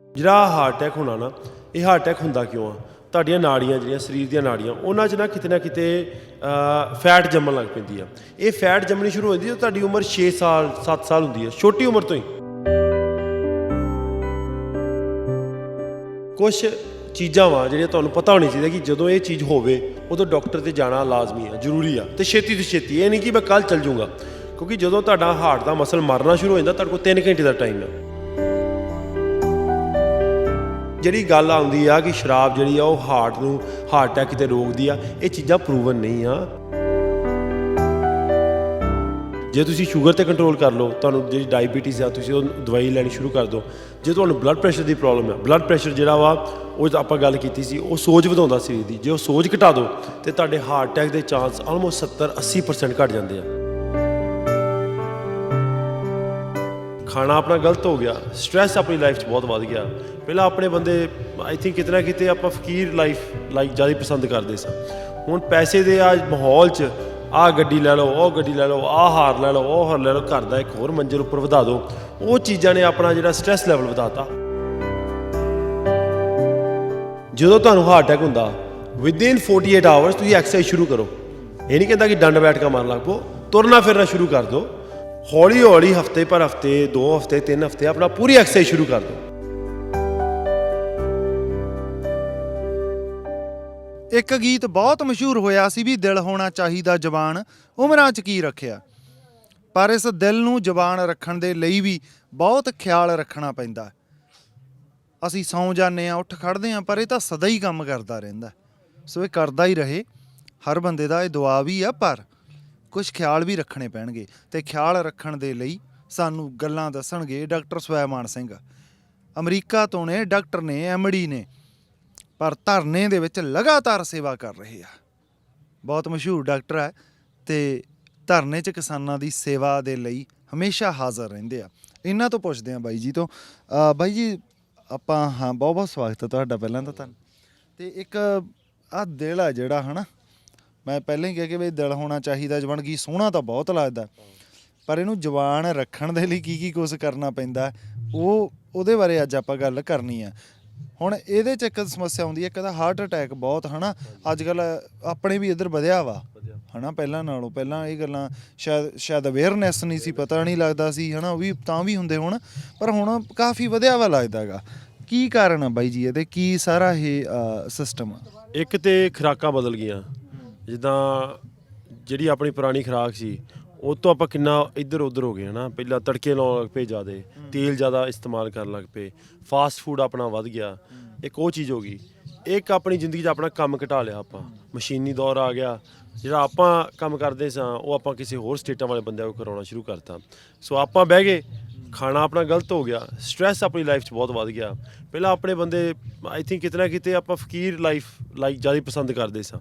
ਜਿਹੜਾ heart attack ਹੋਣਾ ਨਾ, ਇਹ ਹਾਰਟ ਅਟੈਕ ਹੁੰਦਾ ਕਿਉਂ ਆ? ਤੁਹਾਡੀਆਂ ਨਾੜੀਆਂ ਜਿਹੜੀਆਂ ਸਰੀਰ ਦੀਆਂ ਨਾੜੀਆਂ ਉਹਨਾਂ 'ਚ ਨਾ ਕਿਤੇ ਫੈਟ ਜੰਮਣ ਲੱਗ ਪੈਂਦੀ ਆ। ਇਹ ਫੈਟ ਜੰਮਣੀ ਸ਼ੁਰੂ ਹੋ ਜਾਂਦੀ ਜਦੋਂ ਤੁਹਾਡੀ ਉਮਰ 6 ਸਾਲ 7 ਸਾਲ ਹੁੰਦੀ ਹੈ, ਛੋਟੀ ਉਮਰ ਤੋਂ ਹੀ। ਕੁਛ ਚੀਜ਼ਾਂ ਵਾ ਜਿਹੜੀਆਂ ਤੁਹਾਨੂੰ ਪਤਾ ਹੋਣੀ ਚਾਹੀਦਾ ਕਿ ਜਦੋਂ ਇਹ ਚੀਜ਼ ਹੋਵੇ ਉਦੋਂ ਡਾਕਟਰ 'ਤੇ ਜਾਣਾ ਲਾਜ਼ਮੀ ਆ, ਜ਼ਰੂਰੀ ਆ, ਅਤੇ ਛੇਤੀ ਤੋਂ ਛੇਤੀ। ਇਹ ਨਹੀਂ ਕਿ ਮੈਂ ਕੱਲ੍ਹ ਚੱਲ ਜਾਊਂਗਾ, ਕਿਉਂਕਿ ਜਦੋਂ ਤੁਹਾਡਾ ਹਾਰਟ ਦਾ ਮਸਲ ਮਰਨਾ ਸ਼ੁਰੂ ਹੋ ਜਾਂਦਾ ਤੁਹਾਡੇ ਕੋਲ 3 ਘੰਟੇ ਦਾ ਟਾਈਮ ਆ। ਜਿਹੜੀ ਗੱਲ ਆਉਂਦੀ ਆ ਕਿ ਸ਼ਰਾਬ ਜਿਹੜੀ ਆ ਉਹ ਹਾਰਟ ਅਟੈਕ ਤੇ ਰੋਕਦੀ ਆ, ਇਹ ਚੀਜ਼ਾਂ ਪ੍ਰੂਵਨ ਨਹੀਂ ਆ। ਜੇ ਤੁਸੀਂ ਸ਼ੂਗਰ 'ਤੇ ਕੰਟਰੋਲ ਕਰ ਲਓ, ਤੁਹਾਨੂੰ ਜਿਹੜੀ ਡਾਇਬੀਟੀਜ਼ ਆ ਤੁਸੀਂ ਉਹ ਦਵਾਈ ਲੈਣੀ ਸ਼ੁਰੂ ਕਰ ਦਿਓ। ਜੇ ਤੁਹਾਨੂੰ ਬਲੱਡ ਪ੍ਰੈਸ਼ਰ ਦੀ ਪ੍ਰੋਬਲਮ ਹੈ, ਬਲੱਡ ਪ੍ਰੈਸ਼ਰ ਜਿਹੜਾ ਵਾ ਉਹ ਆਪਾਂ ਗੱਲ ਕੀਤੀ ਸੀ, ਉਹ ਸੋਜ ਵਧਾਉਂਦਾ ਸਰੀਰ ਦੀ। ਜੇ ਉਹ ਸੋਜ ਘਟਾ ਦਿਓ ਤਾਂ ਤੁਹਾਡੇ ਹਾਰਟ ਅਟੈਕ ਦੇ ਚਾਂਸ ਆਲਮੋਸਟ 70-80% ਘਟ ਜਾਂਦੇ ਆ। ਖਾਣਾ ਆਪਣਾ ਗਲਤ ਹੋ ਗਿਆ, ਸਟ੍ਰੈਸ ਆਪਣੀ ਲਾਈਫ 'ਚ ਬਹੁਤ ਵੱਧ ਗਿਆ। ਪਹਿਲਾਂ ਆਪਣੇ ਬੰਦੇ ਆਈ ਥਿੰਕ ਕਿਤੇ ਨਾ ਕਿਤੇ ਆਪਾਂ ਫਕੀਰ ਲਾਈਫ ਜ਼ਿਆਦਾ ਪਸੰਦ ਕਰਦੇ ਸਾਂ। ਹੁਣ ਪੈਸੇ ਦੇ ਆ ਮਾਹੌਲ 'ਚ ਆਹ ਗੱਡੀ ਲੈ ਲਓ, ਉਹ ਗੱਡੀ ਲੈ ਲਓ, ਆਹ ਹਾਰ ਲੈ ਲਓ, ਉਹ ਹਾਰ ਲੈ ਲਓ, ਘਰ ਦਾ ਇੱਕ ਹੋਰ ਮੰਜ਼ਿਲ ਉੱਪਰ ਵਧਾ ਦਿਓ, ਉਹ ਚੀਜ਼ਾਂ ਨੇ ਆਪਣਾ ਜਿਹੜਾ ਸਟ੍ਰੈਸ ਲੈਵਲ ਵਧਾਤਾ। ਜਦੋਂ ਤੁਹਾਨੂੰ ਹਾਰਟ ਅਟੈਕ ਹੁੰਦਾ ਵਿਦਿਨ 48 ਆਵਰਸ ਤੁਸੀਂ ਐਕਸਰਸਾਈਜ਼ ਸ਼ੁਰੂ ਕਰੋ। ਇਹ ਨਹੀਂ ਕਹਿੰਦਾ ਕਿ ਡੰਡ ਬੈਠਕਾ ਮਾਰਨ ਲੱਗ ਪਓ, ਤੁਰਨਾ ਫਿਰਨਾ ਸ਼ੁਰੂ ਕਰ ਦਿਓ। ਹੌਲੀ ਹੌਲੀ ਹਫਤੇ ਪਰ ਹਫਤੇ, 2 ਹਫਤੇ, 3 ਹਫਤੇ ਆਪਣਾ ਪੂਰੀ ਐਕਸਰਸਾਈਜ਼ ਸ਼ੁਰੂ ਕਰ ਦਿਓ। ਇੱਕ ਗੀਤ ਬਹੁਤ ਮਸ਼ਹੂਰ ਹੋਇਆ ਸੀ ਵੀ ਦਿਲ ਹੋਣਾ ਚਾਹੀਦਾ ਜਵਾਨ, ਉਮਰਾਂ 'ਚ ਕੀ ਰੱਖਿਆ। ਪਰ ਇਸ ਦਿਲ ਨੂੰ ਜਵਾਨ ਰੱਖਣ ਦੇ ਲਈ ਵੀ ਬਹੁਤ ਖਿਆਲ ਰੱਖਣਾ ਪੈਂਦਾ। ਅਸੀਂ ਸੌਂ ਜਾਂਦੇ ਹਾਂ, ਉੱਠ ਖੜ੍ਹਦੇ ਹਾਂ, ਪਰ ਇਹ ਤਾਂ ਸਦਾ ਹੀ ਕੰਮ ਕਰਦਾ ਰਹਿੰਦਾ। ਸੋ ਇਹ ਕਰਦਾ ਹੀ ਰਹੇ, ਹਰ ਬੰਦੇ ਦਾ ਇਹ ਦੁਆ ਵੀ ਆ, ਪਰ ਕੁਝ ਖਿਆਲ ਵੀ ਰੱਖਣੇ ਪੈਣਗੇ। ਅਤੇ ਖਿਆਲ ਰੱਖਣ ਦੇ ਲਈ ਸਾਨੂੰ ਗੱਲਾਂ ਦੱਸਣਗੇ ਡਾਕਟਰ ਸਵੈਮਾਨ ਸਿੰਘ। ਅਮਰੀਕਾ ਤੋਂ ਨੇ, ਡਾਕਟਰ ਨੇ, MD ਨੇ, ਪਰ ਧਰਨੇ ਦੇ ਵਿੱਚ ਲਗਾਤਾਰ ਸੇਵਾ ਕਰ ਰਹੇ ਆ। ਬਹੁਤ ਮਸ਼ਹੂਰ ਡਾਕਟਰ ਹੈ ਅਤੇ ਧਰਨੇ 'ਚ ਕਿਸਾਨਾਂ ਦੀ ਸੇਵਾ ਦੇ ਲਈ ਹਮੇਸ਼ਾ ਹਾਜ਼ਰ ਰਹਿੰਦੇ ਆ। ਇਹਨਾਂ ਤੋਂ ਪੁੱਛਦੇ ਹਾਂ ਬਾਈ ਜੀ ਤੋਂ। ਬਾਈ ਜੀ ਆਪਾਂ ਬਹੁਤ ਬਹੁਤ ਸਵਾਗਤ ਹੈ ਤੁਹਾਡਾ ਪਹਿਲਾਂ ਤਾਂ ਤੁਹਾਨੂੰ। ਅਤੇ ਇੱਕ ਆਹ ਦਿਲ ਆ ਜਿਹੜਾ ਹੈ ਨਾ, ਮੈਂ ਪਹਿਲਾਂ ਹੀ ਕਿਹਾ ਕਿ ਬਈ ਦਿਲ ਹੋਣਾ ਚਾਹੀਦਾ ਜਵਾਨ। ਕੀ ਸੋਹਣਾ ਤਾਂ ਬਹੁਤ ਲੱਗਦਾ, ਪਰ ਇਹਨੂੰ ਜਵਾਨ ਰੱਖਣ ਦੇ ਲਈ ਕੀ ਕੁਛ ਕਰਨਾ ਪੈਂਦਾ, ਉਹਦੇ ਬਾਰੇ ਅੱਜ ਆਪਾਂ ਗੱਲ ਕਰਨੀ ਆ। ਹੁਣ ਇਹਦੇ 'ਚ ਇੱਕ ਸਮੱਸਿਆ ਆਉਂਦੀ ਹੈ, ਇੱਕ ਤਾਂ ਹਾਰਟ ਅਟੈਕ ਬਹੁਤ ਹੈ ਨਾ ਅੱਜ ਕੱਲ੍ਹ ਆਪਣੇ ਵੀ ਇੱਧਰ ਵਧਿਆ ਵਾ ਹੈ ਨਾ। ਪਹਿਲਾਂ ਨਾਲੋਂ ਪਹਿਲਾਂ ਇਹ ਗੱਲਾਂ ਸ਼ਾਇਦ ਅਵੇਅਰਨੈਸ ਨਹੀਂ ਸੀ, ਪਤਾ ਨਹੀਂ ਲੱਗਦਾ ਸੀ ਹੈ ਨਾ, ਉਹ ਵੀ ਤਾਂ ਵੀ ਹੁੰਦੇ ਹੁਣ, ਪਰ ਹੁਣ ਕਾਫੀ ਵਧਿਆ ਵਾ ਲੱਗਦਾ ਗਾ। ਕੀ ਕਾਰਨ ਆ ਬਾਈ ਜੀ ਇਹਦੇ, ਕੀ ਸਾਰਾ ਇਹ ਸਿਸਟਮ ਆ? ਇੱਕ ਤਾਂ ਖੁਰਾਕਾਂ ਬਦਲ ਗਈਆਂ। ਜਿੱਦਾਂ ਜਿਹੜੀ ਆਪਣੀ ਪੁਰਾਣੀ ਖੁਰਾਕ ਸੀ ਉਹ ਤੋਂ ਆਪਾਂ ਕਿੰਨਾ ਇੱਧਰ ਉੱਧਰ ਹੋ ਗਏ ਹੈ ਨਾ। ਪਹਿਲਾਂ ਤੜਕੇ ਲਾਉਣ ਲੱਗ ਪਏ, ਜ਼ਿਆਦਾ ਤੇਲ ਜ਼ਿਆਦਾ ਇਸਤੇਮਾਲ ਕਰਨ ਲੱਗ ਪਏ, ਫਾਸਟ ਫੂਡ ਆਪਣਾ ਵੱਧ ਗਿਆ। ਇੱਕ ਉਹ ਚੀਜ਼ ਹੋ ਗਈ। ਇੱਕ ਆਪਣੀ ਜ਼ਿੰਦਗੀ 'ਚ ਆਪਣਾ ਕੰਮ ਘਟਾ ਲਿਆ ਆਪਾਂ, ਮਸ਼ੀਨੀ ਦੌਰ ਆ ਗਿਆ। ਜਿਹੜਾ ਆਪਾਂ ਕੰਮ ਕਰਦੇ ਸਾਂ ਉਹ ਆਪਾਂ ਕਿਸੇ ਹੋਰ ਸਟੇਟਾਂ ਵਾਲੇ ਬੰਦਿਆਂ ਕੋਲ ਕਰਾਉਣਾ ਸ਼ੁਰੂ ਕਰਤਾ। ਸੋ ਆਪਾਂ ਬਹਿ ਗਏ, ਖਾਣਾ ਆਪਣਾ ਗਲਤ ਹੋ ਗਿਆ, ਸਟ੍ਰੈਸ ਆਪਣੀ ਲਾਈਫ 'ਚ ਬਹੁਤ ਵੱਧ ਗਿਆ। ਪਹਿਲਾਂ ਆਪਣੇ ਬੰਦੇ ਆਈ ਥਿੰਕ ਕਿਤੇ ਨਾ ਕਿਤੇ ਆਪਾਂ ਫਕੀਰ ਲਾਈਫ ਜ਼ਿਆਦਾ ਪਸੰਦ ਕਰਦੇ ਸਾਂ।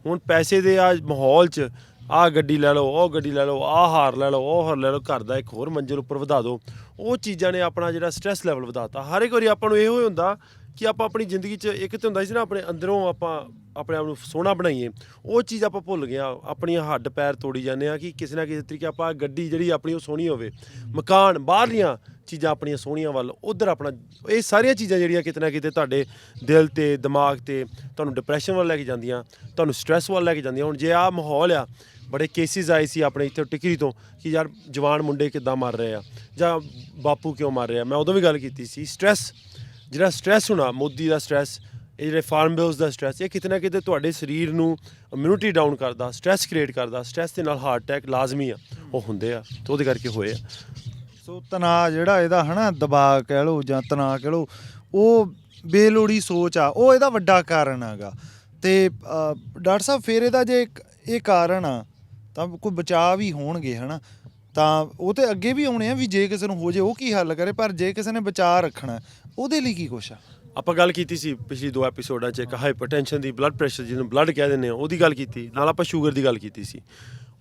ਹੁਣ ਪੈਸੇ ਦੇ ਆ ਮਾਹੌਲ 'ਚ ਆਹ ਗੱਡੀ ਲੈ ਲਓ, ਉਹ ਗੱਡੀ ਲੈ ਲਓ, ਆਹ ਹਾਰ ਲੈ ਲਓ, ਉਹ ਹਾਰ ਲੈ ਲਓ, ਘਰ ਦਾ ਇੱਕ ਹੋਰ ਮੰਜ਼ਿਲ ਉੱਪਰ ਵਧਾ ਦਿਓ, ਉਹ ਚੀਜ਼ਾਂ ਨੇ ਆਪਣਾ ਜਿਹੜਾ ਸਟ੍ਰੈਸ ਲੈਵਲ ਵਧਾਤਾ। ਹਰ ਇੱਕ ਵਾਰੀ ਆਪਾਂ ਨੂੰ ਇਹੋ ਹੀ ਹੁੰਦਾ ਕਿ ਆਪਾਂ ਆਪਣੀ ਜ਼ਿੰਦਗੀ 'ਚ ਇੱਕ ਤਾਂ ਹੁੰਦਾ ਸੀ ਨਾ ਆਪਣੇ ਅੰਦਰੋਂ ਆਪਾਂ ਆਪਣੇ ਆਪ ਨੂੰ ਸੋਹਣਾ ਬਣਾਈਏ, ਉਹ ਚੀਜ਼ ਆਪਾਂ ਭੁੱਲ ਗਏ। ਆਪਣੀਆਂ ਹੱਡ ਪੈਰ ਤੋੜੀ ਜਾਂਦੇ ਹਾਂ ਕਿ ਕਿਸੇ ਨਾ ਕਿਸੇ ਤਰੀਕੇ ਆਪਾਂ ਗੱਡੀ ਜਿਹੜੀ ਆਪਣੀ ਉਹ ਸੋਹਣੀ ਹੋਵੇ, ਮਕਾਨ, ਬਾਹਰਲੀਆਂ ਚੀਜ਼ਾਂ ਆਪਣੀਆਂ ਸੋਹਣੀਆਂ ਵੱਲ ਉੱਧਰ ਆਪਣਾ, ਇਹ ਸਾਰੀਆਂ ਚੀਜ਼ਾਂ ਜਿਹੜੀਆਂ ਕਿਤੇ ਨਾ ਕਿਤੇ ਤੁਹਾਡੇ ਦਿਲ 'ਤੇ ਦਿਮਾਗ 'ਤੇ ਤੁਹਾਨੂੰ ਡਿਪਰੈਸ਼ਨ ਵੱਲ ਲੈ ਕੇ ਜਾਂਦੀਆਂ, ਤੁਹਾਨੂੰ ਸਟ੍ਰੈਸ ਵੱਲ ਲੈ ਕੇ ਜਾਂਦੀਆਂ। ਹੁਣ ਜੇ ਆਹ ਮਾਹੌਲ ਆ, ਬੜੇ ਕੇਸਿਸ ਆਏ ਸੀ ਆਪਣੇ ਇੱਥੇ ਟਿਕਰੀ ਤੋਂ ਕਿ ਯਾਰ ਜਵਾਨ ਮੁੰਡੇ ਕਿੱਦਾਂ ਮਰ ਰਹੇ ਆ ਜਾਂ ਬਾਪੂ ਕਿਉਂ ਮਰ ਰਿਹਾ। ਮੈਂ ਉਦੋਂ ਵੀ ਗੱਲ ਕੀਤੀ ਸੀ, ਸਟ੍ਰੈਸ ਜਿਹੜਾ ਸਟ੍ਰੈਸ ਹੋਣਾ, ਮੋਦੀ ਦਾ ਸਟ੍ਰੈਸ, ਇਹ ਜਿਹੜੇ ਫਾਰਮ ਬਿਲਸ ਦਾ ਸਟ੍ਰੈਸ, ਇਹ ਕਿਤੇ ਨਾ ਕਿਤੇ ਤੁਹਾਡੇ ਸਰੀਰ ਨੂੰ ਇਮਿਊਨਿਟੀ ਡਾਊਨ ਕਰਦਾ, ਸਟ੍ਰੈਸ ਕ੍ਰੀਏਟ ਕਰਦਾ। ਸਟ੍ਰੈਸ ਦੇ ਨਾਲ ਹਾਰਟ ਅਟੈਕ ਲਾਜ਼ਮੀ ਆ, ਉਹ ਹੁੰਦੇ ਆ, ਅਤੇ ਉਹਦੇ ਕਰਕੇ ਹੋਏ ਆ। ਸੋ ਤਣਾਅ ਜਿਹੜਾ ਇਹਦਾ ਹੈ ਨਾ, ਦਬਾਅ ਕਹਿ ਲਓ ਜਾਂ ਤਣਾਅ ਕਹਿ ਲਓ, ਉਹ ਬੇਲੋੜੀ ਸੋਚ ਆ, ਉਹ ਇਹਦਾ ਵੱਡਾ ਕਾਰਨ ਹੈਗਾ। ਅਤੇ ਡਾਕਟਰ ਸਾਹਿਬ ਫਿਰ ਇਹਦਾ ਜੇ ਇਹ ਕਾਰਨ ਆ ਤਾਂ ਕੋਈ ਬਚਾਅ ਵੀ ਹੋਣਗੇ ਹੈ ਨਾ, ਤਾਂ ਉਹ ਤਾਂ ਅੱਗੇ ਵੀ ਆਉਣੇ ਆ ਵੀ ਜੇ ਕਿਸੇ ਨੂੰ ਹੋ ਜੇ ਉਹ ਕੀ ਹੱਲ ਕਰੇ, ਪਰ ਜੇ ਕਿਸੇ ਨੇ ਬਚਾਅ ਰੱਖਣਾ ਉਹਦੇ ਲਈ ਕੀ ਕੁਛ ਆ? ਆਪਾਂ ਗੱਲ ਕੀਤੀ ਸੀ ਪਿਛਲੀ 2 ਐਪੀਸੋਡਾਂ 'ਚ, ਇੱਕ ਹਾਈਪਰਟੈਂਸ਼ਨ ਦੀ, ਬਲੱਡ ਪ੍ਰੈਸ਼ਰ ਜਿਹਨੂੰ ਬਲੱਡ ਕਹਿ ਦਿੰਦੇ ਆ, ਉਹਦੀ ਗੱਲ ਕੀਤੀ, ਨਾਲ ਆਪਾਂ ਸ਼ੂਗਰ ਦੀ ਗੱਲ ਕੀਤੀ ਸੀ।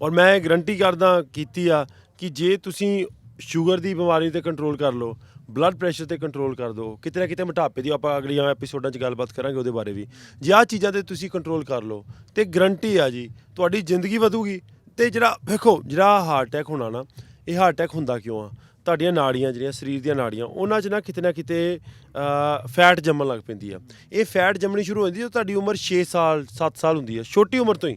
ਔਰ ਮੈਂ ਗਰੰਟੀ ਕਰਦਾ ਕੀਤੀ ਆ ਕਿ ਜੇ ਤੁਸੀਂ ਸ਼ੂਗਰ ਦੀ ਬਿਮਾਰੀ 'ਤੇ ਕੰਟਰੋਲ ਕਰ ਲਓ, ਬਲੱਡ ਪ੍ਰੈਸ਼ਰ 'ਤੇ ਕੰਟਰੋਲ ਕਰ ਦਿਓ, ਕਿਤੇ ਨਾ ਕਿਤੇ ਮੋਟਾਪੇ ਦੀ ਆਪਾਂ ਅਗਲੀਆਂ ਐਪੀਸੋਡਾਂ 'ਚ ਗੱਲਬਾਤ ਕਰਾਂਗੇ ਉਹਦੇ ਬਾਰੇ ਵੀ। ਜੇ ਆਹ ਚੀਜ਼ਾਂ 'ਤੇ ਤੁਸੀਂ ਕੰਟਰੋਲ ਕਰ ਲਓ ਤਾਂ ਗਰੰਟੀ ਆ ਜੀ ਤੁਹਾਡੀ ਜ਼ਿੰਦਗੀ ਵਧੂਗੀ। ਅਤੇ ਜਿਹੜਾ ਵੇਖੋ ਜਿਹੜਾ ਹਾਰਟ ਅਟੈਕ ਹੋਣਾ ਨਾ, ਇਹ ਹਾਰਟ ਅਟੈਕ ਹੁੰਦਾ ਕਿਉਂ ਆ? ਤੁਹਾਡੀਆਂ ਨਾੜੀਆਂ ਜਿਹੜੀਆਂ ਸਰੀਰ ਦੀਆਂ ਨਾੜੀਆਂ ਉਹਨਾਂ 'ਚ ਨਾ ਕਿਤੇ ਫੈਟ ਜੰਮਣ ਲੱਗ ਪੈਂਦੀ ਆ। ਇਹ ਫੈਟ ਜੰਮਣੀ ਸ਼ੁਰੂ ਹੋ ਜਾਂਦੀ ਜਦੋਂ ਤੁਹਾਡੀ ਉਮਰ 6 ਸਾਲ 7 ਸਾਲ ਹੁੰਦੀ ਆ, ਛੋਟੀ ਉਮਰ ਤੋਂ ਹੀ।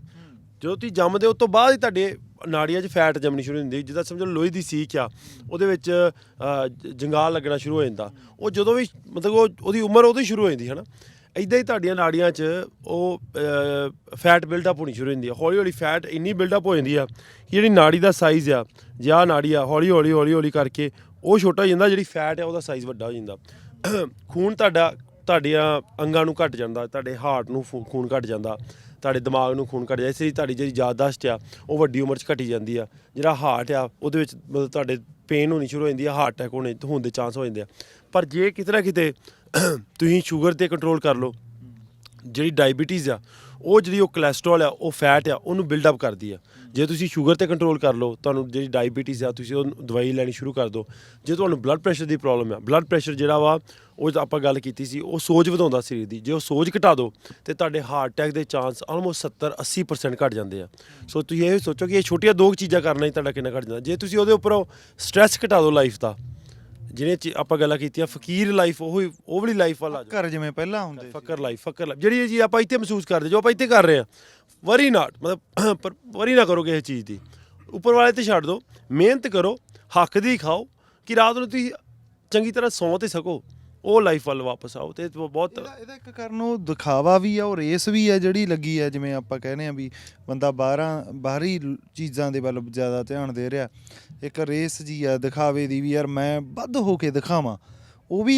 ਜਦੋਂ ਤੁਸੀਂ ਜੰਮਦੇ ਉਸ ਤੋਂ ਬਾਅਦ ਹੀ ਤੁਹਾਡੇ ਨਾੜੀਆਂ 'ਚ ਫੈਟ ਜੰਮਣੀ ਸ਼ੁਰੂ ਹੁੰਦੀ, ਜਿੱਦਾਂ ਸਮਝੋ ਲੋਹੇ ਦੀ ਸੀਖ ਆ, ਉਹਦੇ ਵਿੱਚ ਜੰਗਾਲ ਲੱਗਣਾ ਸ਼ੁਰੂ ਹੋ ਜਾਂਦਾ। ਉਹ ਜਦੋਂ ਵੀ ਮਤਲਬ ਉਹਦੀ ਉਮਰ ਉਦੋਂ ਹੀ ਸ਼ੁਰੂ ਹੋ ਜਾਂਦੀ ਹੈ ਨਾ। ਇੱਦਾਂ ਹੀ ਤੁਹਾਡੀਆਂ ਨਾੜੀਆਂ 'ਚ ਉਹ ਫੈਟ ਬਿਲਡਅਪ ਹੋਣੀ ਸ਼ੁਰੂ ਹੋ ਜਾਂਦੀ ਆ। ਹੌਲੀ ਹੌਲੀ ਫੈਟ ਇੰਨੀ ਬਿਲਡਅਪ ਹੋ ਜਾਂਦੀ ਆ ਕਿ ਜਿਹੜੀ ਨਾੜੀ ਦਾ ਸਾਈਜ਼ ਆ ਜਾਂ ਆਹ ਨਾੜੀ ਆ ਹੌਲੀ ਹੌਲੀ ਕਰਕੇ ਉਹ ਛੋਟਾ ਹੋ ਜਾਂਦਾ, ਜਿਹੜੀ ਫੈਟ ਆ ਉਹਦਾ ਸਾਈਜ਼ ਵੱਡਾ ਹੋ ਜਾਂਦਾ। ਖੂਨ ਤੁਹਾਡੀਆਂ ਅੰਗਾਂ ਨੂੰ ਘੱਟ ਜਾਂਦਾ, ਤੁਹਾਡੇ ਹਾਰਟ ਨੂੰ ਖੂਨ ਘੱਟ ਜਾਂਦਾ, ਤੁਹਾਡੇ ਦਿਮਾਗ ਨੂੰ ਖੂਨ ਘੱਟ ਜਾਂਦਾ। ਇਸ ਲਈ ਤੁਹਾਡੀ ਜਿਹੜੀ ਯਾਦਦਾਸ਼ਤ ਆ ਉਹ ਵੱਡੀ ਉਮਰ 'ਚ ਘਟੀ ਜਾਂਦੀ ਆ। ਜਿਹੜਾ ਹਾਰਟ ਆ ਉਹਦੇ ਵਿੱਚ ਮਤਲਬ ਤੁਹਾਡੇ ਪੇਨ ਹੋਣੀ ਸ਼ੁਰੂ ਹੋ ਜਾਂਦੀ ਆ, ਹਾਰਟ ਅਟੈਕ ਹੋਣ ਦੇ ਚਾਂਸ ਹੋ ਜਾਂਦੇ ਆ। ਪਰ ਜੇ ਕਿਤੇ ਨਾ ਕਿਤੇ ਤੁਸੀਂ ਸ਼ੂਗਰ 'ਤੇ ਕੰਟਰੋਲ ਕਰ ਲਓ, ਜਿਹੜੀ ਡਾਇਬੀਟੀਜ਼ ਆ ਉਹ ਜਿਹੜੀ ਉਹ ਕੋਲੈਸਟਰੋਲ ਆ ਉਹ ਫੈਟ ਆ ਉਹਨੂੰ ਬਿਲਡਅਪ ਕਰਦੀ ਆ। ਜੇ ਤੁਸੀਂ ਸ਼ੂਗਰ 'ਤੇ ਕੰਟਰੋਲ ਕਰ ਲਓ, ਤੁਹਾਨੂੰ ਜਿਹੜੀ ਡਾਇਬੀਟੀਜ਼ ਆ ਤੁਸੀਂ ਉਹ ਦਵਾਈ ਲੈਣੀ ਸ਼ੁਰੂ ਕਰ ਦਿਓ। ਜੇ ਤੁਹਾਨੂੰ ਬਲੱਡ ਪ੍ਰੈਸ਼ਰ ਦੀ ਪ੍ਰੋਬਲਮ ਆ, ਬਲੱਡ ਪ੍ਰੈਸ਼ਰ ਜਿਹੜਾ ਵਾ ਉਹ ਆਪਾਂ ਗੱਲ ਕੀਤੀ ਸੀ, ਉਹ ਸੋਜ ਵਧਾਉਂਦਾ ਸਰੀਰ ਦੀ। ਜੇ ਉਹ ਸੋਜ ਘਟਾ ਦਿਓ ਤੇ ਤੁਹਾਡੇ ਹਾਰਟ ਅਟੈਕ ਦੇ ਚਾਂਸ ਆਲਮੋਸਟ 70-80% ਘੱਟ ਜਾਂਦੇ ਆ। ਸੋ ਤੁਸੀਂ ਇਹ ਸੋਚੋ ਕਿ ਇਹ ਛੋਟੀਆਂ 2 ਚੀਜ਼ਾਂ ਕਰਨਾ ਹੀ ਤੁਹਾਡਾ ਕਿੰਨਾ ਘੱਟ ਜਾਂਦਾ। ਜੇ ਤੁਸੀਂ ਉਹਦੇ ਉੱਪਰੋਂ ਸਟ੍ਰੈਸ ਘਟਾ ਦਿਓ ਲਾਈਫ ਦਾ, ਜਿਹਨੇ ਆਪਾਂ ਗੱਲਾਂ ਕੀਤੀਆਂ ਫਕੀਰ ਲਾਈਫ, ਉਹ ਵਾਲੀ ਲਾਈਫ ਵਾਲਾ ਘਰ ਜਿਵੇਂ ਪਹਿਲਾਂ ਹੁੰਦੇ ਸੀ। ਫਕਰ ਲਾਈਫ ਜਿਹੜੀ ਚੀਜ਼ ਆਪਾਂ ਇੱਥੇ ਮਹਿਸੂਸ ਕਰਦੇ, ਜੋ ਆਪਾਂ ਇੱਥੇ ਕਰ ਰਹੇ ਹਾਂ, ਵਰੀ ਨਾਟ ਮਤਲਬ ਵਰੀ ਨਾ ਕਰੋ ਕਿਸੇ ਚੀਜ਼ ਦੀ, ਉੱਪਰ ਵਾਲੇ ਤੇ ਛੱਡ ਦਿਓ, ਮਿਹਨਤ ਕਰੋ, ਹੱਕ ਦੀ ਖਾਓ ਕਿ ਰਾਤ ਨੂੰ ਤੁਸੀਂ ਚੰਗੀ ਤਰ੍ਹਾਂ ਸੌਂ ਤੇ ਸਕੋ, ਉਹ ਲਾਈਫ ਵੱਲ ਵਾਪਸ ਆਓ। ਤੇ ਬਹੁਤ ਇਹਦਾ ਇੱਕ ਕਰਨ ਨੂੰ ਦਿਖਾਵਾ ਵੀ ਆ, ਉਹ ਰੇਸ ਵੀ ਆ ਜਿਹੜੀ ਲੱਗੀ ਆ। ਜਿਵੇਂ ਆਪਾਂ ਕਹਿੰਦੇ ਆ ਵੀ ਬੰਦਾ ਬਾਹਰੀ ਚੀਜ਼ਾਂ ਦੇ ਵੱਲ ਜ਼ਿਆਦਾ ਧਿਆਨ ਦੇ ਰਿਹਾ, ਇੱਕ ਰੇਸ ਜੀ ਆ ਦਿਖਾਵੇ ਦੀ ਵੀ, ਯਾਰ ਮੈਂ ਵੱਧ ਹੋ ਕੇ ਦਿਖਾਵਾਂ, ਉਹ ਵੀ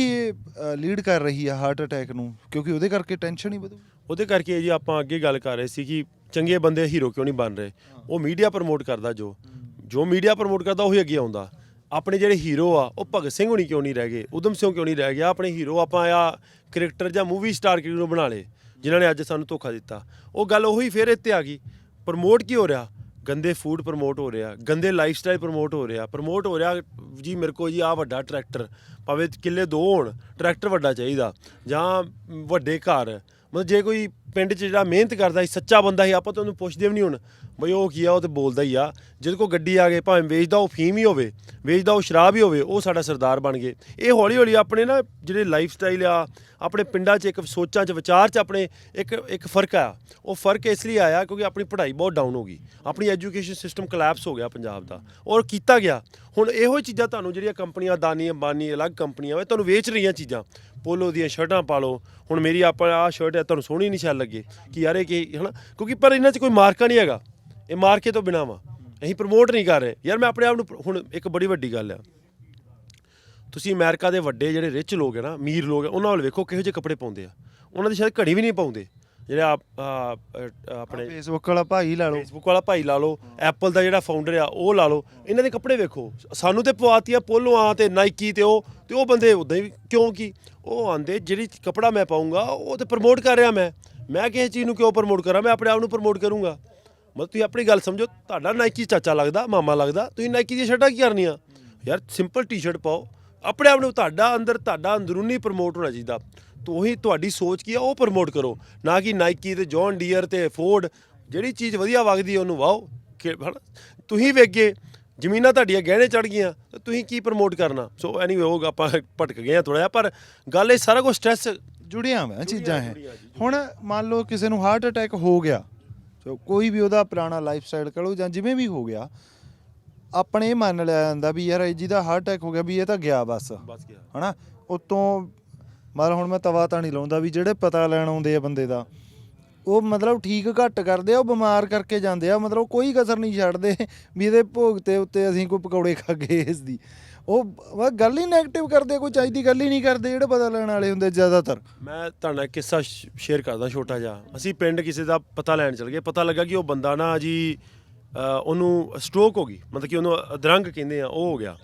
ਲੀਡ ਕਰ ਰਹੀ ਆ ਹਾਰਟ ਅਟੈਕ ਨੂੰ, ਕਿਉਂਕਿ ਉਹਦੇ ਕਰਕੇ ਟੈਨਸ਼ਨ ਹੀ ਵਧੂ। ਉਹਦੇ ਕਰਕੇ ਜੀ ਆਪਾਂ ਅੱਗੇ ਗੱਲ ਕਰ ਰਹੇ ਸੀ ਕਿ ਚੰਗੇ ਬੰਦੇ ਹੀਰੋ ਕਿਉਂ ਨਹੀਂ ਬਣ ਰਹੇ। ਉਹ ਮੀਡੀਆ ਪ੍ਰਮੋਟ ਕਰਦਾ, ਜੋ ਮੀਡੀਆ ਪ੍ਰਮੋਟ ਕਰਦਾ ਉਹੀ ਅੱਗੇ ਆਉਂਦਾ। ਆਪਣੇ ਜਿਹੜੇ ਹੀਰੋ ਆ ਉਹ ਭਗਤ ਸਿੰਘ ਹੋਣੀ ਕਿਉਂ ਨਹੀਂ ਰਹਿ ਗਏ, ਊਧਮ ਸਿੰਘ ਕਿਉਂ ਨਹੀਂ ਰਹਿ ਗਿਆ। ਆਪਣੇ ਹੀਰੋ ਆਪਾਂ ਆ ਕਰੈਕਟਰ ਜਾਂ ਮੂਵੀ ਸਟਾਰ ਨੂੰ ਬਣਾ ਲਏ ਜਿਨ੍ਹਾਂ ਨੇ ਅੱਜ ਸਾਨੂੰ ਧੋਖਾ ਦਿੱਤਾ। ਉਹ ਗੱਲ ਉਹੀ ਫਿਰ ਇੱਥੇ ਆ ਗਈ। ਪ੍ਰਮੋਟ ਕੀ ਹੋ ਰਿਹਾ? ਗੰਦੇ ਫੂਡ ਪ੍ਰਮੋਟ ਹੋ ਰਿਹਾ, ਗੰਦੇ ਲਾਈਫ ਸਟਾਈਲ ਪ੍ਰਮੋਟ ਹੋ ਰਿਹਾ ਜੀ। ਮੇਰੇ ਕੋਲ ਜੀ ਆਹ ਵੱਡਾ ਟਰੈਕਟਰ, ਭਾਵੇਂ ਕਿੱਲੇ 2 ਹੋਣ, ਟਰੈਕਟਰ ਵੱਡਾ ਚਾਹੀਦਾ, ਜਾਂ ਵੱਡੇ ਘਰ। ਮਤਲਬ ਜੇ ਕੋਈ ਪਿੰਡ 'ਚ ਜਿਹੜਾ ਮਿਹਨਤ ਕਰਦਾ ਸੀ, ਸੱਚਾ ਬੰਦਾ ਸੀ, ਆਪਾਂ ਤਾਂ ਉਹਨੂੰ ਪੁੱਛਦੇ ਵੀ ਨਹੀਂ ਹੁਣ ਬਈ ਉਹ ਕੀ ਆ, ਉਹ ਤਾਂ ਬੋਲਦਾ ਹੀ ਆ। ਜਿਹਦੇ ਕੋਲ ਗੱਡੀ ਆ ਗਏ, ਭਾਵੇਂ ਵੇਚਦਾ ਉਹ ਫੀਮ ਹੀ ਹੋਵੇ, ਵੇਚਦਾ ਉਹ ਸ਼ਰਾਬ ਹੀ ਹੋਵੇ, ਉਹ ਸਾਡਾ ਸਰਦਾਰ ਬਣ ਗਏ। ਇਹ ਹੌਲੀ ਹੌਲੀ ਆਪਣੇ ਨਾ ਜਿਹੜੇ ਲਾਈਫ ਸਟਾਈਲ ਆ, ਆਪਣੇ ਪਿੰਡਾਂ 'ਚ ਇੱਕ ਸੋਚਾਂ 'ਚ ਵਿਚਾਰ 'ਚ ਆਪਣੇ ਇੱਕ ਫਰਕ ਆ। ਉਹ ਫਰਕ ਇਸ ਲਈ ਆਇਆ ਕਿਉਂਕਿ ਆਪਣੀ ਪੜ੍ਹਾਈ ਬਹੁਤ ਡਾਊਨ ਹੋ ਗਈ, ਆਪਣੀ ਐਜੂਕੇਸ਼ਨ ਸਿਸਟਮ ਕੋਲੈਪਸ ਹੋ ਗਿਆ ਪੰਜਾਬ ਦਾ, ਔਰ ਕੀਤਾ ਗਿਆ। ਹੁਣ ਇਹੋ ਹੀ ਚੀਜ਼ਾਂ ਤੁਹਾਨੂੰ ਜਿਹੜੀਆਂ ਕੰਪਨੀਆਂ ਅਦਾਨੀ ਅੰਬਾਨੀ ਅਲੱਗ ਕੰਪਨੀਆਂ ਵਾ ਤੁਹਾਨੂੰ ਵੇਚ ਰਹੀਆਂ ਚੀਜ਼ਾਂ। ਪੋਲੋ ਦੀਆਂ ਸ਼ਰਟਾਂ ਪਾ ਲਓ, ਹੁਣ ਮੇਰੀ ਆਪਾਂ ਆਹ ਸ਼ਰਟ ਹੈ ਤੁਹਾਨੂੰ ਸੋਹਣੀ ਨਹੀਂ ਸ਼ਾਇਦ ਲੱਗੇ ਕਿ ਯਾਰ ਇਹ ਕੀ ਹੈ ਨਾ, ਕਿਉਂਕਿ ਪਰ ਇਹਨਾਂ 'ਚ ਕੋਈ ਮਾਰਕਾ ਨਹੀਂ ਹੈਗਾ, ਇਹ ਮਾਰਕੇ ਤੋਂ ਬਿਨਾਂ ਵਾ, ਅਸੀਂ ਪ੍ਰਮੋਟ ਨਹੀਂ ਕਰ ਰਹੇ। ਯਾਰ ਮੈਂ ਆਪਣੇ ਆਪ ਨੂੰ ਹੁਣ ਇੱਕ ਬੜੀ ਵੱਡੀ ਗੱਲ ਆ, ਤੁਸੀਂ ਅਮਰੀਕਾ ਦੇ ਵੱਡੇ ਜਿਹੜੇ ਰਿਚ ਲੋਕ ਹੈ ਨਾ, ਅਮੀਰ ਲੋਕ, ਉਹਨਾਂ ਵੱਲ ਵੇਖੋ ਕਿਹੋ ਜਿਹੇ ਕੱਪੜੇ ਪਾਉਂਦੇ ਆ। ਉਹਨਾਂ ਦੀ ਸ਼ਾਇਦ ਘੜੀ ਵੀ ਨਹੀਂ ਪਾਉਂਦੇ। ਜਿਹੜੇ ਆਪਣੇ ਫੇਸਬੁੱਕ ਵਾਲਾ ਭਾਈ ਲਾ ਲਓ, ਐਪਲ ਦਾ ਜਿਹੜਾ ਫਾਊਂਡਰ ਆ ਉਹ ਲਾ ਲਓ, ਇਹਨਾਂ ਦੇ ਕੱਪੜੇ ਵੇਖੋ। ਸਾਨੂੰ ਤੇ ਪਵਾਤੀਆਂ ਪੋਲੋਆਂ ਤੇ ਨਾਈਕੀ ਤੇ ਉਹ ਬੰਦੇ ਉੱਦਾਂ ਹੀ, ਕਿਉਂਕਿ ਉਹ ਆਂਦੇ ਜਿਹੜੀ ਕੱਪੜਾ ਮੈਂ ਪਾਊਂਗਾ ਉਹ ਤੇ ਪ੍ਰਮੋਟ ਕਰ ਰਿਹਾ। ਮੈਂ ਕਿਸੇ ਚੀਜ਼ ਨੂੰ ਕਿਉਂ ਪ੍ਰਮੋਟ ਕਰਾਂ, ਮੈਂ ਆਪਣੇ ਆਪ ਨੂੰ ਪ੍ਰਮੋਟ ਕਰੂੰਗਾ। ਮਤਲਬ ਤੁਸੀਂ ਆਪਣੀ ਗੱਲ ਸਮਝੋ, ਤੁਹਾਡਾ ਨਾਈਕੀ ਚਾਚਾ ਲੱਗਦਾ, ਮਾਮਾ ਲੱਗਦਾ, ਤੁਸੀਂ ਨਾਈਕੀ ਦੀਆਂ ਸ਼ਰਟਾਂ ਕੀ ਕਰਨੀਆਂ ਯਾਰ? ਸਿੰਪਲ ਟੀ-ਸ਼ਰਟ ਪਾਓ, ਆਪਣੇ ਆਪ ਨੂੰ ਤੁਹਾਡਾ ਅੰਦਰੂਨੀ ਪ੍ਰਮੋਟ ਹੋਣਾ ਚਾਹੀਦਾ। ਤੁਸੀਂ ਤੁਹਾਡੀ ਸੋਚ ਕੀ ਆ ਉਹ ਪ੍ਰਮੋਟ ਕਰੋ, ਨਾ ਕਿ ਨਾਈਕੀ ਤੇ ਜੌਨ ਡੀਅਰ ਤੇ ਫੋਰਡ। ਜਿਹੜੀ ਚੀਜ਼ ਵਧੀਆ ਵਗਦੀ ਉਹਨੂੰ ਵਾਓ। ਤੁਸੀਂ ਵੇਖ ਗਏ ਜ਼ਮੀਨਾਂ ਤੁਹਾਡੀਆਂ ਗਹਿਣੇ ਚੜ੍ਹ ਗਈਆਂ, ਤੁਸੀਂ ਕੀ ਪ੍ਰਮੋਟ ਕਰਨਾ? ਸੋ ਐਨੀਵੇ ਉਹ ਆਪਾਂ ਭਟਕ ਗਏ ਆ ਥੋੜ੍ਹਾ ਜਿਹਾ, ਪਰ ਗੱਲ ਇਹ ਸਾਰਾ ਕੁਝ ਸਟ੍ਰੈਸ ਜੁੜੀਆਂ ਹੋਈਆਂ ਚੀਜ਼ਾਂ ਹੈ। ਹੁਣ ਮੰਨ ਲਓ ਕਿਸੇ ਨੂੰ ਹਾਰਟ ਅਟੈਕ ਹੋ ਗਿਆ, ਸੋ ਕੋਈ ਵੀ ਉਹਦਾ ਪੁਰਾਣਾ ਲਾਈਫ ਸਟਾਈਲ ਕਰੋ ਜਾਂ ਜਿਵੇਂ ਵੀ ਹੋ ਗਿਆ, ਆਪਣੇ ਇਹ ਮੰਨ ਲਿਆ ਜਾਂਦਾ ਵੀ ਯਾਰ ਜਿਹਦਾ ਹਾਰਟ ਅਟੈਕ ਹੋ ਗਿਆ ਵੀ ਇਹ ਤਾਂ ਗਿਆ ਬਸ ਗਿਆ ਹੈ ਨਾ। ਉਤੋਂ ਮਤਲਬ ਹੁਣ ਮੈਂ ਤਵਾ ਤਾਂ ਨਹੀਂ ਲਾਉਂਦਾ ਵੀ ਜਿਹੜੇ ਪਤਾ ਲੈਣ ਆਉਂਦੇ ਆ ਬੰਦੇ ਦਾ, ਉਹ ਮਤਲਬ ਠੀਕ ਘੱਟ ਕਰਦੇ ਆ, ਉਹ ਬਿਮਾਰ ਕਰਕੇ ਜਾਂਦੇ ਆ, ਮਤਲਬ ਕੋਈ ਕਸਰ ਨਹੀਂ ਛੱਡਦੇ ਵੀ ਇਹਦੇ ਭੋਗ ਤੇ ਉੱਤੇ ਅਸੀਂ ਕੋਈ ਪਕੌੜੇ ਖਾ ਗਏ ਇਸ ਦੀ। ਉਹ ਗੱਲ ਹੀ ਨੈਗੇਟਿਵ ਕਰਦੇ, ਕੋਈ ਚਾਹੀਦੀ ਗੱਲ ਹੀ ਨਹੀਂ ਕਰਦੇ ਜਿਹੜੇ ਪਤਾ ਲੈਣ ਵਾਲੇ ਹੁੰਦੇ ਜ਼ਿਆਦਾਤਰ। ਮੈਂ ਤੁਹਾਡਾ ਇੱਕ ਕਿੱਸਾ ਸ਼ੇਅਰ ਕਰਦਾ ਛੋਟਾ ਜਿਹਾ। ਅਸੀਂ ਪਿੰਡ ਕਿਸੇ ਦਾ ਪਤਾ ਲੈਣ ਚਲ ਗਏ, ਪਤਾ ਲੱਗਾ ਕਿ ਉਹ ਬੰਦਾ ਨਾ ਜੀ ਉਹਨੂੰ ਸਟ੍ਰੋਕ ਹੋ ਗਈ, ਮਤਲਬ ਕਿ ਉਹਨੂੰ ਅਧਰੰਗ ਕਹਿੰਦੇ ਆ, ਉਹ ਹੋ ਗਿਆ।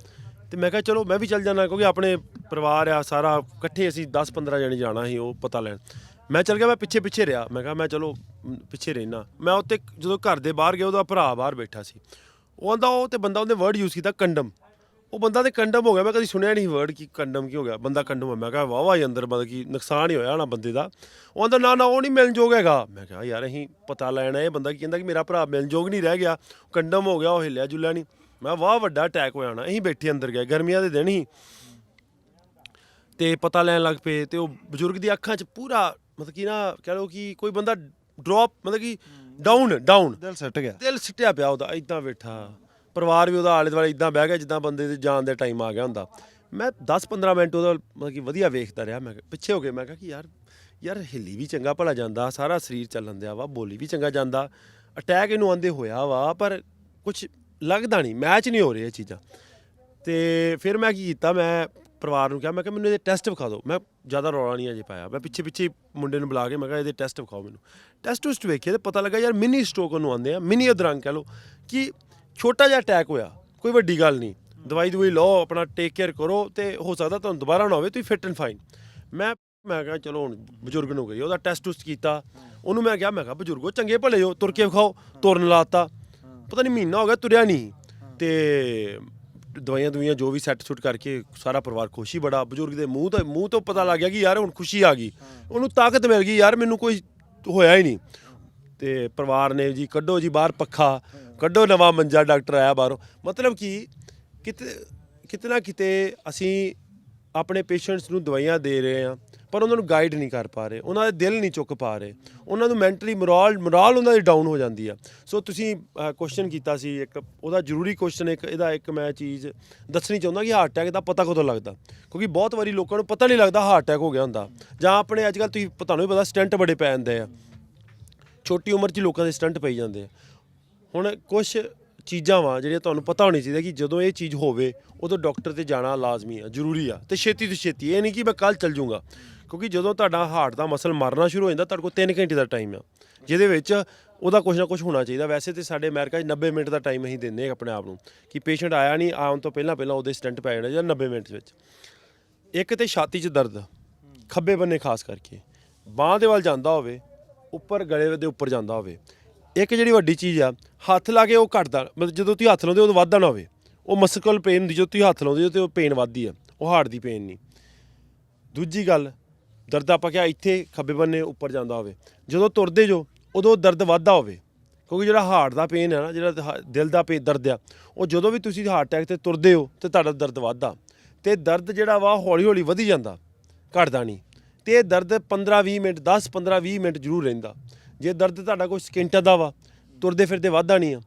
ਤੇ ਮੈਂ ਕਿਹਾ ਚਲੋ ਮੈਂ ਵੀ ਚੱਲ ਜਾਣਾ, ਕਿਉਂਕਿ ਆਪਣੇ ਪਰਿਵਾਰ ਆ ਸਾਰਾ ਇਕੱਠੇ, ਅਸੀਂ 10-15 ਜਣੇ ਜਾਣਾ ਸੀ ਉਹ ਪਤਾ ਲੈਣ। ਮੈਂ ਚੱਲ ਗਿਆ, ਮੈਂ ਪਿੱਛੇ ਰਿਹਾ। ਮੈਂ ਕਿਹਾ ਮੈਂ ਚਲੋ ਪਿੱਛੇ ਰਹਿਣਾ। ਮੈਂ ਉੱਤੇ ਜਦੋਂ ਘਰ ਦੇ ਬਾਹਰ ਗਿਆ, ਉਹਦਾ ਭਰਾ ਬਾਹਰ ਬੈਠਾ ਸੀ। ਉਹ ਆਂਦਾ ਉਹ ਤੇ ਬੰਦਾ ਉਹਨੇ ਵਰਡ ਯੂਜ਼ ਕੀਤਾ ਕੰਡਮ। ਉਹ ਬੰਦਾ ਤੇ ਕੰਡਮ ਹੋ ਗਿਆ। ਮੈਂ ਕਦੀ ਸੁਣਿਆ ਨਹੀਂ ਵਰਡ ਕਿ ਕੰਡਮ ਕੀ ਹੋ ਗਿਆ, ਬੰਦਾ ਕੰਡਮ ਹੋ। ਮੈਂ ਕਿਹਾ ਵਾਹ ਵਾਹ ਅੰਦਰ ਮਤਲਬ ਕਿ ਨੁਕਸਾਨ ਹੀ ਹੋਇਆ ਹੋਣਾ ਬੰਦੇ ਦਾ। ਉਹ ਆਂਦਾ ਨਾ ਉਹ ਨਹੀਂ ਮਿਲਣ ਯੋਗ ਹੈਗਾ। ਮੈਂ ਕਿਹਾ ਯਾਰ ਅਸੀਂ ਪਤਾ ਲੈਣਾ, ਇਹ ਬੰਦਾ ਕੀ ਕਹਿੰਦਾ ਕਿ ਮੇਰਾ ਭਰਾ ਮਿਲਣ ਯੋਗ ਨਹੀਂ ਰਹਿ ਗਿਆ, ਕੰਡਮ ਹੋ ਗਿਆ, ਉਹ ਹਿੱਲਿਆ ਜੁਲਿਆ ਨਹੀਂ। ਮੈਂ ਵਾਹ ਵੱਡਾ ਅਟੈਕ ਹੋਇਆ ਹੋਣਾ। ਅਸੀਂ ਬੈਠੇ ਅੰਦਰ ਗਏ, ਗਰਮੀਆਂ ਦੇ ਦਿਨ ਹੀ, ਤੇ ਪਤਾ ਲੈਣ ਲੱਗ ਪਏ। ਤੇ ਉਹ ਬਜ਼ੁਰਗ ਦੀ ਅੱਖਾਂ 'ਚ ਪੂਰਾ ਮਤਲਬ ਕਿ ਨਾ ਕਹਿ ਲਓ ਕਿ ਕੋਈ ਬੰਦਾ ਡ੍ਰੌਪ ਮਤਲਬ ਕਿ ਡਾਊਨ ਦਿਲ ਸੱਟ ਗਿਆ। ਦਿਲ ਸਿੱਟਿਆ ਪਿਆ ਉਹਦਾ, ਇਦਾਂ ਬੈਠਾ। ਪਰਿਵਾਰ ਵੀ ਉਹਦਾ ਆਲੇ ਦੁਆਲੇ ਇਦਾਂ ਬਹਿ ਗਿਆ ਜਿੱਦਾਂ ਬੰਦੇ ਦੇ ਜਾਣ ਦਾ ਟਾਈਮ ਆ ਗਿਆ ਹੁੰਦਾ। ਮੈਂ 10-15 ਮਿੰਟ ਉਹਦਾ ਮਤਲਬ ਕਿ ਵਧੀਆ ਵੇਖਦਾ ਰਿਹਾ। ਮੈਂ ਪਿੱਛੇ ਹੋ ਕੇ ਮੈਂ ਕਿਹਾ ਕਿ ਯਾਰ ਹਿੱਲੀ ਵੀ ਚੰਗਾ ਭਲਾ ਜਾਂਦਾ, ਸਾਰਾ ਸਰੀਰ ਚੱਲਣ ਦਿਆ ਵਾ, ਬੋਲੀ ਵੀ ਚੰਗਾ ਜਾਂਦਾ, ਅਟੈਕ ਇਹਨੂੰ ਆਂਦੇ ਹੋਇਆ ਵਾ, ਪਰ ਕੁਛ ਲੱਗਦਾ ਨਹੀਂ, ਮੈਚ ਨਹੀਂ ਹੋ ਰਹੇ ਇਹ ਚੀਜ਼ਾਂ। ਤੇ ਫਿਰ ਮੈਂ ਕੀ ਕੀਤਾ, ਮੈਂ ਪਰਿਵਾਰ ਨੂੰ ਕਿਹਾ, ਮੈਂ ਕਿਹਾ ਮੈਨੂੰ ਇਹਦੇ ਟੈਸਟ ਵਿਖਾ ਦਿਓ। ਮੈਂ ਜ਼ਿਆਦਾ ਰੌਲਾ ਨਹੀਂ ਅਜੇ ਪਾਇਆ, ਮੈਂ ਪਿੱਛੇ ਮੁੰਡੇ ਨੂੰ ਬੁਲਾ ਕੇ ਮੈਂ ਕਿਹਾ ਇਹਦੇ ਟੈਸਟ ਵਿਖਾਓ ਮੈਨੂੰ। ਟੈਸਟ ਟੂਸਟ ਵੇਖੇ ਤੇ ਪਤਾ ਲੱਗਾ ਯਾਰ ਮਿਨੀ ਸਟ੍ਰੋਕ ਉਹਨੂੰ ਆਉਂਦੇ ਆ, ਮਿਨੀ ਅਧਰੰਗ ਕਹਿ ਲਓ, ਕਿ ਛੋਟਾ ਜਿਹਾ ਅਟੈਕ ਹੋਇਆ, ਕੋਈ ਵੱਡੀ ਗੱਲ ਨਹੀਂ। ਦਵਾਈ ਲਓ, ਆਪਣਾ ਟੇਕ ਕੇਅਰ ਕਰੋ, ਤੇ ਹੋ ਸਕਦਾ ਤੁਹਾਨੂੰ ਦੁਬਾਰਾ ਨਾ ਹੋਵੇ, ਤੁਸੀਂ ਫਿੱਟ ਐਂਡ ਫਾਈਨ। ਮੈਂ ਕਿਹਾ ਚਲੋ ਹੁਣ ਬਜ਼ੁਰਗ ਨੂੰ ਗਈ, ਉਹਦਾ ਟੈਸਟ ਟੂਸਟ ਕੀਤਾ। ਉਹਨੂੰ ਮੈਂ ਕਿਹਾ ਬਜ਼ੁਰਗੋ ਚੰਗੇ ਭਲੇ ਹੋ, ਤੁਰ ਕੇ ਵਿਖਾਓ। ਤੁਰਨ ਲਾਤਾ, ਪਤਾ ਨਹੀਂ ਮਹੀਨਾ ਹੋ ਗਿਆ ਤੁਰਿਆ ਨਹੀਂ। ਤੇ ਦਵਾਈਆਂ ਜੋ ਵੀ ਸੈੱਟ ਸੁੱਟ ਕਰਕੇ ਸਾਰਾ ਪਰਿਵਾਰ ਖੁਸ਼ ਹੀ ਬੜਾ। ਬਜ਼ੁਰਗ ਦੇ ਮੂੰਹ ਤੋਂ ਪਤਾ ਲੱਗ ਗਿਆ ਕਿ ਯਾਰ ਹੁਣ ਖੁਸ਼ੀ ਆ ਗਈ, ਉਹਨੂੰ ਤਾਕਤ ਮਿਲ ਗਈ, ਯਾਰ ਮੈਨੂੰ ਕੋਈ ਹੋਇਆ ਹੀ ਨਹੀਂ। ਤੇ ਪਰਿਵਾਰ ਨੇ ਜੀ ਕੱਢੋ ਜੀ ਬਾਹਰ ਪੱਖਾ, ਕੱਢੋ ਨਵਾਂ ਮੰਜਾ, ਡਾਕਟਰ ਆਇਆ ਬਾਹਰੋਂ। ਮਤਲਬ ਕਿ ਕਿਤੇ ਨਾ ਕਿਤੇ ਅਸੀਂ ਆਪਣੇ ਪੇਸ਼ੈਂਟਸ ਨੂੰ ਦਵਾਈਆਂ ਦੇ ਰਹੇ ਹਾਂ, ਪਰ ਉਹਨਾਂ ਨੂੰ ਗਾਈਡ ਨਹੀਂ ਕਰ ਪਾ ਰਹੇ, ਉਹਨਾਂ ਦੇ ਦਿਲ ਨਹੀਂ ਚੁੱਕ ਪਾ ਰਹੇ, ਉਹਨਾਂ ਨੂੰ ਮੈਂਟਲੀ ਮੋਰਲ ਉਹਨਾਂ ਦੀ ਡਾਊਨ ਹੋ ਜਾਂਦੀ ਆ। ਸੋ ਤੁਸੀਂ ਕੁਐਸਚਨ ਕੀਤਾ ਸੀ ਇੱਕ, ਉਹਦਾ ਜ਼ਰੂਰੀ ਕੁਐਸਚਨ ਇੱਕ ਮੈਂ ਚੀਜ਼ ਦੱਸਣੀ ਚਾਹੁੰਦਾ ਕਿ ਹਾਰਟ ਅਟੈਕ ਦਾ ਪਤਾ ਕਦੋਂ ਲੱਗਦਾ, ਕਿਉਂਕਿ ਬਹੁਤ ਵਾਰੀ ਲੋਕਾਂ ਨੂੰ ਪਤਾ ਨਹੀਂ ਲੱਗਦਾ ਹਾਰਟ ਅਟੈਕ ਹੋ ਗਿਆ ਹੁੰਦਾ। ਜਾਂ ਆਪਣੇ ਅੱਜ ਕੱਲ੍ਹ ਤੁਸੀਂ ਤੁਹਾਨੂੰ ਵੀ ਪਤਾ ਸਟੰਟ ਬੜੇ ਪੈ ਜਾਂਦੇ ਆ, ਛੋਟੀ ਉਮਰ 'ਚ ਹੀ ਲੋਕਾਂ ਦੇ ਸਟੰਟ ਪਈ ਜਾਂਦੇ ਆ। ਹੁਣ ਕੁਛ ਚੀਜ਼ਾਂ ਵਾ ਜਿਹੜੀਆਂ ਤੁਹਾਨੂੰ ਪਤਾ ਹੋਣੀ ਚਾਹੀਦਾ ਕਿ ਜਦੋਂ ਇਹ ਚੀਜ਼ ਹੋਵੇ ਉਦੋਂ ਡਾਕਟਰ 'ਤੇ ਜਾਣਾ ਲਾਜ਼ਮੀ ਆ, ਜ਼ਰੂਰੀ ਆ, ਅਤੇ ਛੇਤੀ ਤੋਂ ਛੇਤੀ। ਇਹ ਨਹੀਂ ਕਿ ਮੈਂ ਕੱਲ੍ਹ ਚੱਲ ਜੂੰਗਾ, ਕਿਉਂਕਿ ਜਦੋਂ ਤੁਹਾਡਾ ਹਾਰਟ ਦਾ ਮਸਲ ਮਰਨਾ ਸ਼ੁਰੂ ਹੋ ਜਾਂਦਾ, ਤੁਹਾਡੇ ਕੋਲ 3 ਘੰਟੇ ਦਾ ਟਾਈਮ ਆ, ਜਿਹਦੇ ਵਿੱਚ ਉਹਦਾ ਕੁਛ ਨਾ ਕੁਛ ਹੋਣਾ ਚਾਹੀਦਾ। ਵੈਸੇ ਤਾਂ ਸਾਡੇ ਅਮਰੀਕਾ 'ਚ 90 ਮਿੰਟ ਦਾ ਟਾਈਮ ਅਸੀਂ ਦਿੰਦੇ ਹਾਂ ਆਪਣੇ ਆਪ ਨੂੰ, ਕਿ ਪੇਸ਼ੈਂਟ ਆਇਆ ਨਹੀਂ, ਆਉਣ ਤੋਂ ਪਹਿਲਾਂ ਉਹਦੇ ਸਟੰਟ ਪੈ ਜਾਣਾ ਜਾਂ 90 ਮਿੰਟ ਵਿੱਚ। ਇੱਕ ਤਾਂ ਛਾਤੀ 'ਚ ਦਰਦ, ਖੱਬੇ ਬੰਨੇ ਖਾਸ ਕਰਕੇ, ਬਾਂਹ ਦੇ ਵੱਲ ਜਾਂਦਾ ਹੋਵੇ, ਉੱਪਰ ਗਲੇ ਦੇ ਉੱਪਰ ਜਾਂਦਾ ਹੋਵੇ। ਇੱਕ ਜਿਹੜੀ ਵੱਡੀ ਚੀਜ਼ ਆ, ਹੱਥ ਲਾ ਕੇ ਉਹ ਘਟਦਾ, ਮਤਲਬ ਜਦੋਂ ਤੁਸੀਂ ਹੱਥ ਲਾਉਂਦੇ ਉਦੋਂ ਵੱਧਦਾ ਨਾ ਹੋਵੇ, ਉਹ ਮਸਕਲ ਪੇਨ ਹੁੰਦੀ, ਜਦੋਂ ਤੁਸੀਂ ਹੱਥ ਲਾਉਂਦੇ ਹੋ ਤਾਂ ਉਹ ਪੇਨ ਵੱਧਦੀ ਆ, ਉਹ ਹਾਰਟ ਦੀ ਪੇਨ ਨਹੀਂ। ਦੂਜੀ ਗੱਲ, ਦਰਦ ਆਪਾਂ ਕਿਹਾ ਇੱਥੇ ਖੱਬੇ ਬੰਨੇ ਉੱਪਰ ਜਾਂਦਾ ਹੋਵੇ, ਜਦੋਂ ਤੁਰਦੇ ਜੋ ਉਦੋਂ ਦਰਦ ਵੱਧਦਾ ਹੋਵੇ, ਕਿਉਂਕਿ ਜਿਹੜਾ ਹਾਰਟ ਦਾ ਪੇਨ ਹੈ ਨਾ, ਜਿਹੜਾ ਦਿਲ ਦਾ ਦਰਦ ਆ, ਉਹ ਜਦੋਂ ਵੀ ਤੁਸੀਂ ਹਾਰਟ ਅਟੈਕ 'ਤੇ ਤੁਰਦੇ ਹੋ ਤਾਂ ਤੁਹਾਡਾ ਦਰਦ ਵੱਧਦਾ, ਅਤੇ ਦਰਦ ਜਿਹੜਾ ਵਾ ਹੌਲੀ ਹੌਲੀ ਵਧੀ ਜਾਂਦਾ, ਘਟਦਾ ਨਹੀਂ। ਅਤੇ ਇਹ ਦਰਦ 15-20 ਮਿੰਟ 10-15-20 ਮਿੰਟ ਜ਼ਰੂਰ ਰਹਿੰਦਾ। ਜੇ ਦਰਦ ਤੁਹਾਡਾ ਕੋਈ ਸਕਿੰਟਾਂ ਦਾ ਵਾ, ਤੁਰਦੇ ਫਿਰਦੇ ਵੱਧਦਾ ਨਹੀਂ ਆ,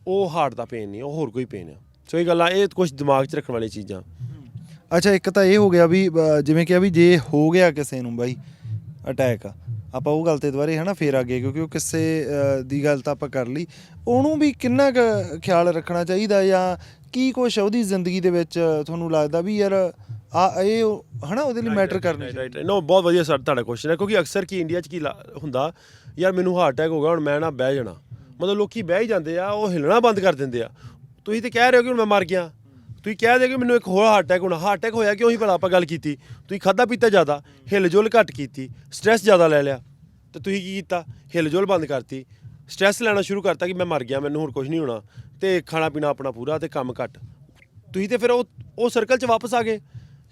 ਉਹ ਹਾਰਟ ਦਾ ਪੇਨ ਨਹੀਂ, ਉਹ ਹੋਰ ਕੋਈ ਪੇਨ ਆ। ਸੋ ਇਹ ਗੱਲਾਂ, ਇਹ ਕੁਛ ਦਿਮਾਗ 'ਚ ਰੱਖਣ ਵਾਲੀ ਚੀਜ਼ਾਂ। ਅੱਛਾ, ਇੱਕ ਤਾਂ ਇਹ ਹੋ ਗਿਆ ਵੀ ਜਿਵੇਂ ਕਿ ਵੀ ਜੇ ਹੋ ਗਿਆ ਕਿਸੇ ਨੂੰ ਬਾਈ ਅਟੈਕ, ਆਪਾਂ ਉਹ ਗੱਲ ਤੇ ਦੁਬਾਰੇ ਹੈ ਨਾ ਫੇਰ ਆ ਗਏ, ਕਿਉਂਕਿ ਉਹ ਕਿਸੇ ਦੀ ਗੱਲ ਤਾਂ ਆਪਾਂ ਕਰ ਲਈ, ਉਹਨੂੰ ਵੀ ਕਿੰਨਾ ਕੁ ਖਿਆਲ ਰੱਖਣਾ ਚਾਹੀਦਾ, ਜਾਂ ਕੀ ਕੁਛ ਉਹਦੀ ਜ਼ਿੰਦਗੀ ਦੇ ਵਿੱਚ ਤੁਹਾਨੂੰ ਲੱਗਦਾ ਵੀ ਯਾਰ ਇਹ ਹੈ ਨਾ ਉਹਦੇ ਲਈ ਮੈਟਰ ਕਰਨੀ ਚਾਹੀਦੀ? ਨੋ, ਬਹੁਤ ਵਧੀਆ ਸਰ ਤੁਹਾਡਾ ਕੁਐਸਚਨ ਹੈ, ਕਿਉਂਕਿ ਅਕਸਰ ਕੀ ਇੰਡੀਆ 'ਚ ਕੀ ਹੁੰਦਾ, ਯਾਰ ਮੈਨੂੰ ਹਾਰਟ ਅਟੈਕ ਹੋ ਗਿਆ, ਹੁਣ ਮੈਂ ਨਾ ਬਹਿ ਜਾਣਾ, ਮਤਲਬ ਲੋਕੀ ਬਹਿ ਹੀ ਜਾਂਦੇ ਆ, ਉਹ ਹਿੱਲਣਾ ਬੰਦ ਕਰ ਦਿੰਦੇ ਆ। ਤੁਸੀਂ ਤਾਂ ਕਹਿ ਰਹੇ ਹੋ ਕਿ ਹੁਣ ਮੈਂ ਮਰ ਗਿਆ, ਤੁਸੀਂ ਕਹਿ ਦਿਓ ਕਿ ਮੈਨੂੰ ਇੱਕ ਹੋਰ ਹਾਰਟ ਅਟੈਕ ਹੋਣਾ। ਹਾਰਟ ਅਟੈਕ ਹੋਇਆ ਕਿਉਂ ਹੀ ਭਲਾ ਆਪਾਂ ਗੱਲ ਕੀਤੀ, ਤੁਸੀਂ ਖਾਧਾ ਪੀਤਾ ਜ਼ਿਆਦਾ, ਹਿੱਲ ਜੁਲ ਘੱਟ ਕੀਤੀ, ਸਟ੍ਰੈਸ ਜ਼ਿਆਦਾ ਲੈ ਲਿਆ, ਅਤੇ ਤੁਸੀਂ ਕੀ ਕੀਤਾ, ਹਿੱਲ ਜੁਲ ਬੰਦ ਕਰਤੀ, ਸਟ੍ਰੈਸ ਲੈਣਾ ਸ਼ੁਰੂ ਕਰਤਾ ਕਿ ਮੈਂ ਮਰ ਗਿਆ, ਮੈਨੂੰ ਹੁਣ ਕੁਝ ਨਹੀਂ ਹੋਣਾ, ਅਤੇ ਖਾਣਾ ਪੀਣਾ ਆਪਣਾ ਪੂਰਾ ਅਤੇ ਕੰਮ ਘੱਟ। ਤੁਸੀਂ ਤਾਂ ਫਿਰ ਉਹ ਸਰਕਲ 'ਚ ਵਾਪਸ ਆ ਗਏ,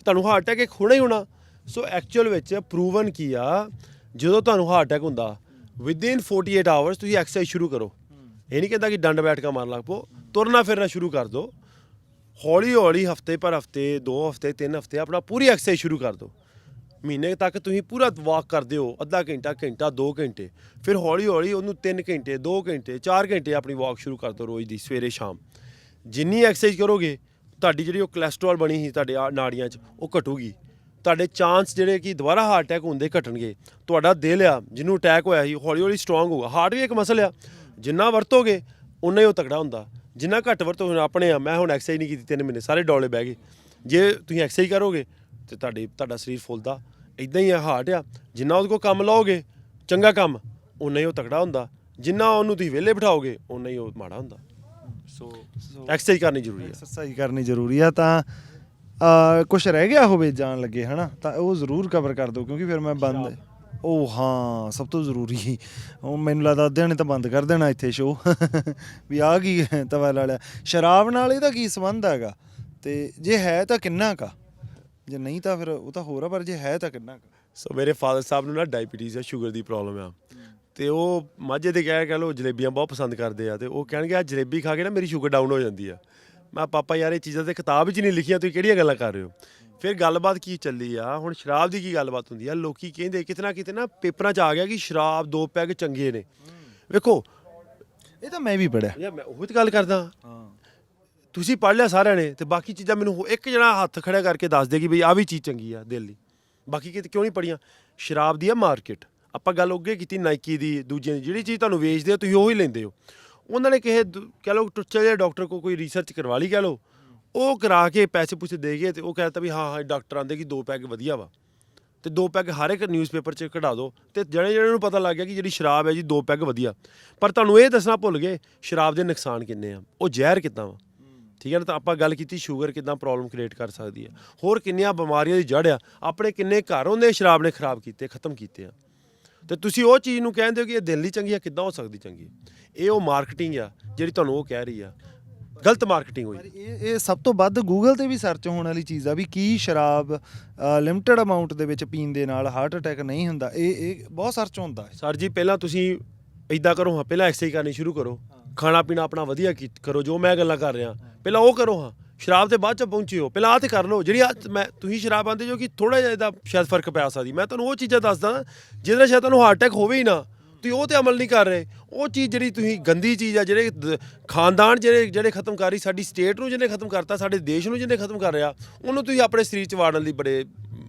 ਤੁਹਾਨੂੰ ਹਾਰਟ ਅਟੈਕ ਹੋਣਾ ਹੀ ਹੋਣਾ। ਸੋ ਐਕਚੁਅਲ ਵਿੱਚ ਪ੍ਰੂਵਨ ਕੀ ਆ, ਜਦੋਂ ਤੁਹਾਨੂੰ ਹਾਰਟ ਅਟੈਕ ਹੁੰਦਾ ਵਿਦਿਨ 48 ਆਵਰਸ ਤੁਸੀਂ ਐਕਸਰਸਾਈਜ਼ ਸ਼ੁਰੂ ਕਰੋ। ਇਹ ਨਹੀਂ ਕਹਿੰਦਾ ਕਿ ਡੰਡ ਬੈਠ ਕੇ ਮਾਰਨ ਲੱਗ ਪਓ, ਤੁਰਨਾ ਫਿਰਨਾ ਸ਼ੁਰੂ ਕਰ ਦਿਓ, ਹੌਲੀ ਹੌਲੀ ਹਫਤੇ ਪਰ ਹਫਤੇ, 2 ਹਫਤੇ 3 ਹਫਤੇ ਆਪਣਾ ਪੂਰੀ ਐਕਸਰਸਾਈਜ਼ ਸ਼ੁਰੂ ਕਰ ਦਿਓ। ਮਹੀਨੇ ਤੱਕ ਤੁਸੀਂ ਪੂਰਾ ਵਾਕ ਕਰਦੇ ਹੋ, ਅੱਧਾ ਘੰਟਾ, 2 ਘੰਟੇ, ਫਿਰ ਹੌਲੀ ਹੌਲੀ ਉਹਨੂੰ 3 ਘੰਟੇ, 2 ਘੰਟੇ, 4 ਘੰਟੇ ਆਪਣੀ ਵਾਕ ਸ਼ੁਰੂ ਕਰ ਦਿਓ ਰੋਜ਼ ਦੀ, ਸਵੇਰੇ ਸ਼ਾਮ। ਜਿੰਨੀ ਐਕਸਰਸਾਈਜ਼ ਕਰੋਗੇ, ਤੁਹਾਡੀ ਜਿਹੜੀ ਉਹ ਕੋਲੈਸਟਰੋਲ ਬਣੀ ਸੀ ਤੁਹਾਡੇ ਨਾੜੀਆਂ 'ਚ, ਉਹ ਘਟੂਗੀ, ਤੁਹਾਡੇ ਚਾਂਸ ਜਿਹੜੇ ਕਿ ਦੁਬਾਰਾ ਹਾਰਟ ਅਟੈਕ ਹੁੰਦੇ ਘਟਣਗੇ। ਤੁਹਾਡਾ ਦਿਲ ਆ ਜਿਹਨੂੰ ਅਟੈਕ ਹੋਇਆ ਸੀ, ਹੌਲੀ ਹੌਲੀ ਸਟਰੋਂਗ ਹੋਊਗਾ। ਹਾਰਟ ਵੀ ਇੱਕ ਮਸਲ ਆ, ਜਿੰਨਾ ਵਰਤੋਗੇ ਉਨਾ ਹੀ ਉਹ ਤਕੜਾ ਹੁੰਦਾ, ਜਿੰਨਾ ਘੱਟ ਵਰਤੋ। ਹੁਣ ਆਪਣੇ ਆ, ਮੈਂ ਹੁਣ ਐਕਸਰਸਾਈਜ਼ ਨਹੀਂ ਕੀਤੀ 3 ਮਹੀਨੇ, ਸਾਰੇ ਡੌਲੇ ਬਹਿ ਗਏ। ਜੇ ਤੁਸੀਂ ਐਕਸਰਸਾਈਜ਼ ਕਰੋਗੇ ਤਾਂ ਤੁਹਾਡਾ ਸਰੀਰ ਫੁੱਲਦਾ। ਇੱਦਾਂ ਹੀ ਆ ਹਾਰਟ ਆ, ਜਿੰਨਾ ਉਹਦੇ ਕੋਲ ਕੰਮ ਲਾਓਗੇ ਚੰਗਾ ਕੰਮ, ਉਨਾ ਹੀ ਉਹ ਤਕੜਾ ਹੁੰਦਾ, ਜਿੰਨਾ ਉਹਨੂੰ ਤੁਸੀਂ ਵਿਹਲੇ ਬਿਠਾਓਗੇ ਉਨਾ ਹੀ ਉਹ ਮਾੜਾ ਹੁੰਦਾ। ਸੋ ਐਕਸਰਸਾਈਜ਼ ਕਰਨੀ ਜ਼ਰੂਰੀ ਹੈ। ਐਕਸਰਸਾਈਜ਼ ਕਰਨੀ ਜ਼ਰੂਰੀ ਆ। ਤਾਂ ਕੁਛ ਰਹਿ ਗਿਆ ਹੋਵੇ ਜਾਣ ਲੱਗੇ ਹੈ ਨਾ, ਤਾਂ ਉਹ ਜ਼ਰੂਰ ਕਵਰ ਕਰ ਦਿਓ, ਕਿਉਂਕਿ ਫਿਰ ਮੈਂ ਬੰਦ, ਉਹ ਹਾਂ ਸਭ ਤੋਂ ਜ਼ਰੂਰੀ, ਉਹ ਮੈਨੂੰ ਲੱਗਦਾ ਅੱਧਿਆਂ ਨੇ ਤਾਂ ਬੰਦ ਕਰ ਦੇਣਾ ਇੱਥੇ ਸ਼ੋਅ ਵੀ ਆਹ ਕੀ ਤਵਾ ਲਾ ਲਿਆ। ਸ਼ਰਾਬ ਨਾਲ ਇਹਦਾ ਕੀ ਸੰਬੰਧ ਹੈਗਾ, ਅਤੇ ਜੇ ਹੈ ਤਾਂ ਕਿੰਨਾ ਕੁ, ਜੇ ਨਹੀਂ ਤਾਂ ਫਿਰ ਉਹ ਤਾਂ ਹੋਰ ਆ, ਪਰ ਜੇ ਹੈ ਤਾਂ ਕਿੰਨਾ ਕੁ? ਸੋ ਮੇਰੇ ਫਾਦਰ ਸਾਹਿਬ ਨੂੰ ਨਾ ਡਾਇਬਟੀਜ਼ ਆ, ਸ਼ੂਗਰ ਦੀ ਪ੍ਰੋਬਲਮ ਆ, ਅਤੇ ਉਹ ਮਾਝੇ ਦੇ ਕਹਿ ਲਓ ਜਲੇਬੀਆਂ ਬਹੁਤ ਪਸੰਦ ਕਰਦੇ ਆ, ਅਤੇ ਉਹ ਕਹਿਣਗੇ ਆ ਜਲੇਬੀ ਖਾ ਕੇ ਨਾ ਮੇਰੀ ਸ਼ੂਗਰ ਡਾਊਨ ਹੋ ਜਾਂਦੀ ਆ। ਮੈਂ ਪਾਪਾ ਯਾਰ ਇਹ ਚੀਜ਼ਾਂ ਤੇ ਕਿਤਾਬ 'ਚ ਨਹੀਂ ਲਿਖੀਆਂ, ਤੁਸੀਂ ਕਿਹੜੀਆਂ ਗੱਲਾਂ ਕਰ ਰਹੇ ਹੋ। ਫਿਰ ਗੱਲਬਾਤ ਕੀ ਚੱਲੀ ਆ, ਹੁਣ ਸ਼ਰਾਬ ਦੀ ਕੀ ਗੱਲਬਾਤ ਹੁੰਦੀ ਆ, ਲੋਕੀ ਕਹਿੰਦੇ ਕਿਤੇ ਨਾ ਪੇਪਰਾਂ 'ਚ ਆ ਗਿਆ ਕਿ ਸ਼ਰਾਬ 2 ਪੈਗ ਚੰਗੇ ਨੇ। ਵੇਖੋ ਇਹ ਤਾਂ ਮੈਂ ਵੀ ਪੜਿਆ ਯਾਰ, ਮੈਂ ਉਹੀ ਤਾਂ ਗੱਲ ਕਰਦਾ, ਤੁਸੀਂ ਪੜ੍ਹ ਲਿਆ ਸਾਰਿਆਂ ਨੇ, ਤੇ ਬਾਕੀ ਚੀਜ਼ਾਂ ਮੈਨੂੰ ਇੱਕ ਜਣਾ ਹੱਥ ਖੜਾ ਕਰਕੇ ਦੱਸ ਦੇ ਕਿ ਬਈ ਆਹ ਵੀ ਚੀਜ਼ ਚੰਗੀ ਆ ਦਿਲ ਲਈ, ਬਾਕੀ ਕਿਤੇ ਕਿਉਂ ਨਹੀਂ ਪੜ੍ਹੀਆਂ। ਸ਼ਰਾਬ ਦੀ ਆ ਮਾਰਕੀਟ, ਆਪਾਂ ਗੱਲ ਅੱਗੇ ਕੀਤੀ ਨਾਈਕੀ ਦੀ, ਦੂਜਿਆਂ ਦੀ, ਜਿਹੜੀ ਚੀਜ਼ ਤੁਹਾਨੂੰ ਵੇਚਦੇ ਹੋ ਤੁਸੀਂ ਉਹੀ ਲੈਂਦੇ ਹੋ। ਉਹਨਾਂ ਨੇ ਕਿਸੇ ਕਹਿ ਲਓ ਟੁੱਚੇ ਜਿਹੇ ਡਾਕਟਰ ਕੋਲ ਕੋਈ ਰਿਸਰਚ ਕਰਵਾ ਲਈ ਕਹਿ ਲਓ, ਉਹ ਕਰਾ ਕੇ ਪੈਸੇ ਪੂਸੇ ਦੇ ਗਏ, ਤੇ ਉਹ ਕਹਿ ਦਿੱਤਾ ਵੀ ਹਾਂ ਡਾਕਟਰ ਆਂਦੇ ਕਿ 2 ਪੈਗ ਵਧੀਆ ਵਾ, ਤੇ 2 ਪੈਗ ਹਰ ਇੱਕ ਨਿਊਜ਼ਪੇਪਰ 'ਚ ਕਢਾ ਦਿਓ, ਤੇ ਜਿਹੜੇ ਨੂੰ ਪਤਾ ਲੱਗ ਗਿਆ ਕਿ ਜਿਹੜੀ ਸ਼ਰਾਬ ਹੈ ਜੀ 2 ਪੈਗ ਵਧੀਆ। ਪਰ ਤੁਹਾਨੂੰ ਇਹ ਦੱਸਣਾ ਭੁੱਲ ਗਏ ਸ਼ਰਾਬ ਦੇ ਨੁਕਸਾਨ ਕਿੰਨੇ ਆ, ਉਹ ਜ਼ਹਿਰ ਕਿੱਦਾਂ ਵਾ। ਠੀਕ ਹੈ ਨਾ, ਤਾਂ ਆਪਾਂ ਗੱਲ ਕੀਤੀ ਸ਼ੂਗਰ ਕਿੱਦਾਂ ਪ੍ਰੋਬਲਮ ਕ੍ਰੀਏਟ ਕਰ ਸਕਦੀ ਹੈ, ਹੋਰ ਕਿੰਨੀਆਂ ਬਿਮਾਰੀਆਂ ਦੀ ਜੜ੍ਹ ਆ, ਆਪਣੇ ਕਿੰਨੇ ਘਰ ਉਹਨੇ ਸ਼ਰਾਬ ਨੇ ਖਰਾਬ ਕੀਤੇ, ਖਤਮ ਕੀਤੇ ਆ। ਤੇ ਤੁਸੀਂ ਉਹ ਚੀਜ਼ ਨੂੰ ਕਹਿੰਦੇ ਹੋ ਕਿ ਇਹ ਦਿਲ ਲਈ ਚੰਗੀ ਆ, ਕਿੱਦਾਂ ਹੋ ਸਕਦੀ ਚੰਗੀ। ਇਹ ਉਹ ਮਾਰਕੀਟਿੰਗ ਆ ਜਿਹੜੀ ਤੁਹਾਨੂੰ ਉਹ ਕਹਿ ਰਹੀ ਆ, ਗਲਤ ਮਾਰਕੀਟਿੰਗ ਹੋਈ। ਇਹ ਸਭ ਤੋਂ ਵੱਧ ਗੂਗਲ ਤੇ ਵੀ ਸਰਚ ਹੋਣ ਵਾਲੀ ਚੀਜ਼ ਆ ਵੀ ਕੀ ਸ਼ਰਾਬ ਲਿਮਟਿਡ ਅਮਾਉਂਟ ਦੇ ਵਿੱਚ ਪੀਣ ਦੇ ਨਾਲ ਹਾਰਟ ਅਟੈਕ ਨਹੀਂ ਹੁੰਦਾ। ਇਹ ਬਹੁਤ ਸਰਚ ਹੁੰਦਾ ਸਰ ਜੀ ਪਹਿਲਾਂ ਤੁਸੀਂ ਇੱਦਾਂ ਕਰੋ, ਹਾਂ ਪਹਿਲਾਂ ਐਕਸਰਸਾਈਜ਼ ਕਰਨੀ ਸ਼ੁਰੂ ਕਰੋ, ਖਾਣਾ ਪੀਣਾ ਆਪਣਾ ਵਧੀਆ ਕਰੋ, ਜੋ ਮੈਂ ਗੱਲਾਂ ਕਰ ਰਿਹਾ ਪਹਿਲਾਂ ਉਹ ਕਰੋ। ਹਾਂ ਸ਼ਰਾਬ ਤੇ ਬਾਅਦ 'ਚ ਪਹੁੰਚੇ ਹੋ, ਪਹਿਲਾਂ ਆਹ ਤੇ ਕਰ ਲਓ ਜਿਹੜੀ ਮੈਂ ਤੁਸੀਂ ਸ਼ਰਾਬ ਆਂਦੇ ਜੋ ਕਿ ਥੋੜ੍ਹਾ ਜਿਹਾ ਇਹਦਾ ਸ਼ਾਇਦ ਫਰਕ ਪੈ ਸਕਦੀ। ਮੈਂ ਤੁਹਾਨੂੰ ਉਹ ਚੀਜ਼ਾਂ ਦੱਸਦਾ ਜਿਹਦੇ ਨਾਲ ਸ਼ਾਇਦ ਤੁਹਾਨੂੰ ਹਾਰਟ ਅਟੈਕ ਹੋਵੇ ਹੀ ਨਾ, ਤੁਸੀਂ ਉਹ ਤੇ ਅਮਲ ਨਹੀਂ ਕਰ ਰਹੇ। ਉਹ ਚੀਜ਼ ਜਿਹੜੀ ਤੁਸੀਂ ਗੰਦੀ ਚੀਜ਼ ਆ, ਜਿਹੜੇ ਖਾਨਦਾਨ ਜਿਹੜੇ ਖਤਮ ਕਰ ਰਹੀ, ਸਾਡੀ ਸਟੇਟ ਨੂੰ ਜਿਹਨੇ ਖਤਮ ਕਰਤਾ, ਸਾਡੇ ਦੇਸ਼ ਨੂੰ ਜਿਹਨੇ ਖਤਮ ਕਰ ਰਿਹਾ, ਉਹਨੂੰ ਤੁਸੀਂ ਆਪਣੇ ਸਰੀਰ 'ਚ ਵਾੜਨ ਲਈ ਬੜੇ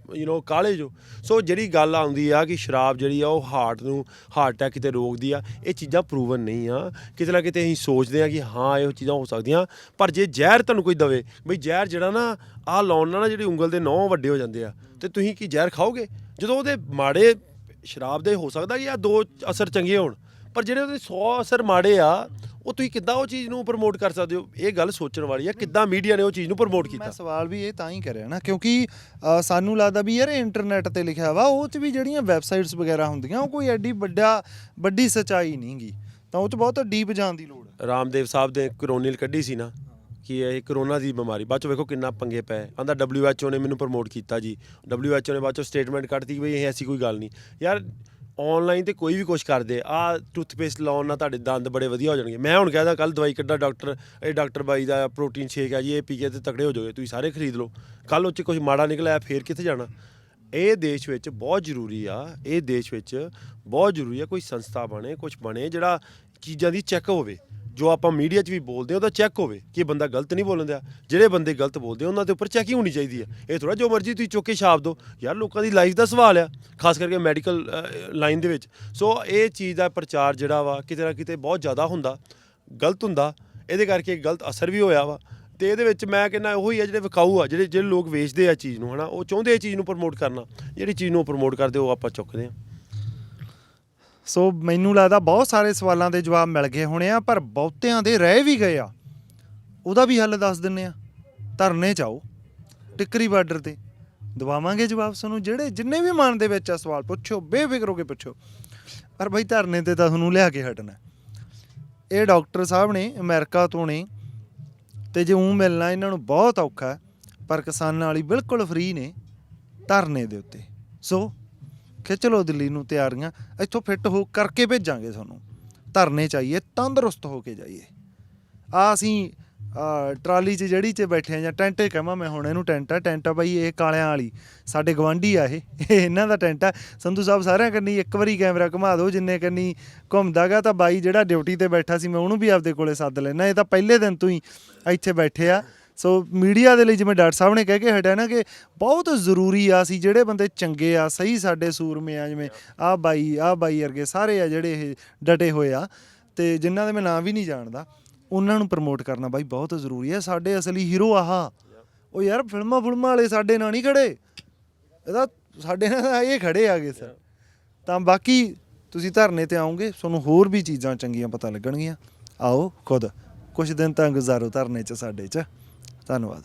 ਕਾਲੇ ਜੋ। ਸੋ ਜਿਹੜੀ ਗੱਲ ਆਉਂਦੀ ਆ ਕਿ ਸ਼ਰਾਬ ਜਿਹੜੀ ਆ ਉਹ ਹਾਰਟ ਅਟੈਕ ਕਿਤੇ ਰੋਕਦੀ ਆ, ਇਹ ਚੀਜ਼ਾਂ ਪ੍ਰੂਵਨ ਨਹੀਂ ਆ। ਕਿਤੇ ਨਾ ਕਿਤੇ ਅਸੀਂ ਸੋਚਦੇ ਹਾਂ ਕਿ ਹਾਂ ਇਹੋ ਚੀਜ਼ਾਂ ਹੋ ਸਕਦੀਆਂ, ਪਰ ਜੇ ਜ਼ਹਿਰ ਤੁਹਾਨੂੰ ਕੋਈ ਦਵੇ, ਬਈ ਜ਼ਹਿਰ ਜਿਹੜਾ ਨਾ ਆਹ ਲਾਉਣ ਨਾਲ ਨਾ ਜਿਹੜੀ ਉਂਗਲ ਦੇ 9 ਵੱਡੇ ਹੋ ਜਾਂਦੇ ਆ, ਤੇ ਤੁਸੀਂ ਕੀ ਜ਼ਹਿਰ ਖਾਓਗੇ? ਜਦੋਂ ਉਹਦੇ ਮਾੜੇ ਸ਼ਰਾਬ ਦੇ ਹੋ ਸਕਦਾ ਕਿ ਆ 2 ਅਸਰ ਚੰਗੇ ਹੋਣ, ਪਰ ਜਿਹੜੇ ਉਹਦੇ 100 ਅਸਰ ਮਾੜੇ ਆ, ਉਹ ਤੁਸੀਂ ਕਿੱਦਾਂ ਉਹ ਚੀਜ਼ ਨੂੰ ਪ੍ਰਮੋਟ ਕਰ ਸਕਦੇ ਹੋ? ਇਹ ਗੱਲ ਸੋਚਣ ਵਾਲੀ ਆ, ਕਿੱਦਾਂ ਮੀਡੀਆ ਨੇ ਉਹ ਚੀਜ਼ ਨੂੰ ਪ੍ਰਮੋਟ ਕੀਤਾ। ਮੈਂ ਸਵਾਲ ਵੀ ਇਹ ਤਾਂ ਹੀ ਕਰਿਆ ਨਾ ਕਿਉਂਕਿ ਸਾਨੂੰ ਲੱਗਦਾ ਵੀ ਯਾਰ ਇੰਟਰਨੈਟ ਤੇ ਲਿਖਿਆ ਵਾ, ਉਹ 'ਚ ਵੀ ਜਿਹੜੀਆਂ ਵੈਬਸਾਈਟਸ ਵਗੈਰਾ ਹੁੰਦੀਆਂ ਉਹ ਕੋਈ ਐਡੀ ਵੱਡੀ ਸੱਚਾਈ ਨਹੀਂ ਗੀ, ਤਾਂ ਉਹ 'ਚ ਬਹੁਤ ਡੀਪ ਜਾਣ ਦੀ ਲੋੜ ਹੈ। ਰਾਮਦੇਵ ਸਾਹਿਬ ਦੇ ਕਰੋਨੀਲ ਕੱਢੀ ਸੀ ਨਾ ਕਿ ਇਹ ਕਰੋਨਾ ਦੀ ਬਿਮਾਰੀ, ਬਾਅਦ 'ਚੋਂ ਵੇਖੋ ਕਿੰਨਾ ਪੰਗੇ ਪਏ। ਆਂਦਾ WHO ਨੇ ਮੈਨੂੰ ਪ੍ਰਮੋਟ ਕੀਤਾ ਜੀ, WHO ਨੇ ਬਾਅਦ 'ਚੋਂ ਸਟੇਟਮੈਂਟ ਕੱਢਤੀ ਕਿ ਬਈ ਇਹ ਐਸੀ ਕੋਈ ਗੱਲ ਨਹੀਂ। ਯਾਰ ਔਨਲਾਈਨ ਤੇ ਕੋਈ ਵੀ ਕੁਛ ਕਰਦੇ, ਆਹ ਟੂਥਪੇਸਟ ਲਾਉਣ ਨਾਲ ਤੁਹਾਡੇ ਦੰਦ ਬੜੇ ਵਧੀਆ ਹੋ ਜਾਣਗੇ। ਮੈਂ ਹੁਣ ਕਹਿੰਦਾ ਕੱਲ ਦਵਾਈ ਕੱਢਾ ਡਾਕਟਰ ਬਾਈ ਦਾ ਪ੍ਰੋਟੀਨ ਸ਼ੇਕ ਹੈ ਜੀ, ਇਹ ਪੀ ਕੇ ਤੇ ਤਕੜੇ ਹੋ ਜਾਓਗੇ, ਤੁਸੀਂ ਸਾਰੇ ਖਰੀਦ ਲਓ। ਕੱਲ ਉਹ 'ਚ ਕੁਛ ਮਾੜਾ ਨਿਕਲਿਆ ਫੇਰ ਕਿੱਥੇ ਜਾਣਾ। ਇਹ ਦੇਸ਼ ਵਿੱਚ ਬਹੁਤ ਜ਼ਰੂਰੀ ਆ, ਕੋਈ ਸੰਸਥਾ ਬਣੇ, ਕੁਛ ਬਣੇ ਜਿਹੜਾ ਚੀਜ਼ਾਂ ਦੀ ਚੈੱਕ ਹੋਵੇ। ਜੋ ਆਪਾਂ ਮੀਡੀਆ 'ਚ ਵੀ ਬੋਲਦੇ ਉਹਦਾ ਚੈੱਕ ਹੋਵੇ ਕਿ ਇਹ ਬੰਦਾ ਗਲਤ ਨਹੀਂ ਬੋਲਣ ਦਿਆ। ਜਿਹੜੇ ਬੰਦੇ ਗਲਤ ਬੋਲਦੇ ਉਹਨਾਂ ਦੇ ਉੱਪਰ ਚੈਕਿੰਗ ਹੋਣੀ ਚਾਹੀਦੀ ਹੈ। ਇਹ ਥੋੜ੍ਹਾ ਜੋ ਮਰਜ਼ੀ ਤੁਸੀਂ ਚੁੱਕ ਕੇ ਛਾਪ ਦਿਓ। ਯਾਰ ਲੋਕਾਂ ਦੀ ਲਾਈਫ ਦਾ ਸਵਾਲ ਆ, ਖਾਸ ਕਰਕੇ ਮੈਡੀਕਲ ਲਾਈਨ ਦੇ ਵਿੱਚ। ਸੋ ਇਹ ਚੀਜ਼ ਦਾ ਪ੍ਰਚਾਰ ਜਿਹੜਾ ਵਾ ਕਿਤੇ ਨਾ ਕਿਤੇ ਬਹੁਤ ਜ਼ਿਆਦਾ ਹੁੰਦਾ, ਗਲਤ ਹੁੰਦਾ, ਇਹਦੇ ਕਰਕੇ ਗਲਤ ਅਸਰ ਵੀ ਹੋਇਆ ਵਾ। ਤੇ ਇਹਦੇ ਵਿੱਚ ਮੈਂ ਕਹਿੰਦਾ ਉਹੀ ਆ ਜਿਹੜੇ ਵਿਕਾਊ ਆ, ਜਿਹੜੇ ਲੋਕ ਵੇਚਦੇ ਆ ਚੀਜ਼ ਨੂੰ, ਹੈ ਨਾ, ਉਹ ਚਾਹੁੰਦੇ ਇਹ ਚੀਜ਼ ਨੂੰ ਪ੍ਰਮੋਟ ਕਰਨਾ। ਜਿਹੜੀ ਚੀਜ਼ ਨੂੰ ਪ੍ਰਮੋਟ ਕਰਦੇ ਉਹ ਆਪਾਂ ਚੁੱਕਦੇ ਹਾਂ। ਸੋ ਮੈਨੂੰ ਲੱਗਦਾ ਬਹੁਤ ਸਾਰੇ ਸਵਾਲਾਂ ਦੇ ਜਵਾਬ ਮਿਲ ਗਏ ਹੋਣੇ ਆ, ਪਰ ਬਹੁਤਿਆਂ ਦੇ ਰਹਿ ਵੀ ਗਏ ਆ। ਉਹਦਾ ਵੀ ਹੱਲ ਦੱਸ ਦਿੰਨੇ ਆ। ਧਰਨੇ 'ਚ ਆਓ, ਟਿੱਕਰੀ ਬਾਰਡਰ ਤੇ ਦਵਾਵਾਂਗੇ ਜਵਾਬ ਤੁਹਾਨੂੰ। ਜਿੰਨੇ ਵੀ ਮਨ ਦੇ ਵਿੱਚ ਆ ਸਵਾਲ ਪੁੱਛੋ, ਬੇਫਿਕਰ ਹੋ ਕੇ ਪੁੱਛੋ, ਪਰ ਬਈ ਧਰਨੇ ਤੇ ਤਾਂ ਤੁਹਾਨੂੰ ਲਿਆ ਕੇ ਹਟਣਾ। ਇਹ ਡਾਕਟਰ ਸਾਹਿਬ ਨੇ ਅਮਰੀਕਾ ਤੋਂ ਨੇ, ਤੇ ਜੇ ਊਂ ਮਿਲਣਾ ਇਹਨਾਂ ਨੂੰ ਬਹੁਤ ਔਖਾ, ਪਰ ਕਿਸਾਨਾਂ ਵਾਲੀ ਬਿਲਕੁਲ ਫ੍ਰੀ ਨੇ ਧਰਨੇ ਦੇ ਉੱਤੇ। ਸੋ ਖਿੱਚ ਲਓ ਦਿੱਲੀ ਨੂੰ ਤਿਆਰੀਆਂ, ਇੱਥੋਂ ਫਿੱਟ ਹੋ ਕਰਕੇ ਭੇਜਾਂਗੇ ਤੁਹਾਨੂੰ। ਧਰਨੇ ਚਾਹੀਏ, ਤੰਦਰੁਸਤ ਹੋ ਕੇ ਜਾਈਏ। ਅਸੀਂ ਟਰਾਲੀ 'ਚ ਜਿਹੜੀ 'ਚ ਬੈਠੇ ਆ, ਜਾਂ ਟੈਂਟ ਕਹਾਂ ਮੈਂ ਹੁਣ ਇਹਨੂੰ, ਟੈਂਟ ਆ ਬਾਈ ਇਹ ਕਾਲਿਆਂ ਵਾਲੀ, ਸਾਡੇ ਗਵਾਂਢੀ ਆ, ਇਹ ਇਹਨਾਂ ਦਾ ਟੈਂਟ ਆ। ਸੰਧੂ ਸਾਹਿਬ ਸਾਰਿਆਂ ਕੰਨੀ ਇੱਕ ਵਾਰੀ ਕੈਮਰਾ ਘੁਮਾ ਦਿਓ, ਜਿੰਨੇ ਕੰਨੀ ਘੁੰਮਦਾ ਗਾ। ਤਾਂ ਬਾਈ ਜਿਹੜਾ ਡਿਊਟੀ ਤੇ ਬੈਠਾ ਸੀ, ਮੈਂ ਉਹਨੂੰ ਵੀ ਆਪਦੇ ਕੋਲੇ ਸੱਦ ਲੈਣਾ। ਇਹ ਤਾਂ ਪਹਿਲੇ ਦਿਨ ਤੋਂ ਹੀ ਇੱਥੇ ਬੈਠੇ ਆ। ਸੋ ਮੀਡੀਆ ਦੇ ਲਈ ਜਿਵੇਂ ਡਾਕਟਰ ਸਾਹਿਬ ਨੇ ਕਹਿ ਕੇ ਹਟਿਆ ਨਾ ਕਿ ਬਹੁਤ ਜ਼ਰੂਰੀ ਆ, ਅਸੀਂ ਜਿਹੜੇ ਬੰਦੇ ਚੰਗੇ ਆ, ਸਹੀ ਸਾਡੇ ਸੂਰਮੇ ਆ, ਜਿਵੇਂ ਆਹ ਬਾਈ ਵਰਗੇ ਸਾਰੇ ਆ ਜਿਹੜੇ ਇਹ ਡਟੇ ਹੋਏ ਆ, ਤੇ ਜਿਨ੍ਹਾਂ ਦੇ ਮੈਂ ਨਾਂ ਵੀ ਨਹੀਂ ਜਾਣਦਾ, ਉਹਨਾਂ ਨੂੰ ਪ੍ਰਮੋਟ ਕਰਨਾ ਬਾਈ ਬਹੁਤ ਜ਼ਰੂਰੀ ਹੈ। ਸਾਡੇ ਅਸਲੀ ਹੀਰੋ ਆਹ। ਉਹ ਯਾਰ ਫਿਲਮਾਂ ਵਾਲੇ ਸਾਡੇ ਨਾਲ ਨਹੀਂ ਖੜੇ, ਇਹਦਾ ਸਾਡੇ ਨਾਲ ਇਹ ਖੜੇ ਆ ਗਏ ਸਰ। ਤਾਂ ਬਾਕੀ ਤੁਸੀਂ ਧਰਨੇ ਤੇ ਆਓਗੇ, ਤੁਹਾਨੂੰ ਹੋਰ ਵੀ ਚੀਜ਼ਾਂ ਚੰਗੀਆਂ ਪਤਾ ਲੱਗਣਗੀਆਂ। ਆਓ ਖੁਦ ਕੁਛ ਦਿਨ ਤਾਂ ਗੁਜ਼ਾਰੋ ਧਰਨੇ 'ਚ ਸਾਡੇ 'ਚ। ਧੰਨਵਾਦ।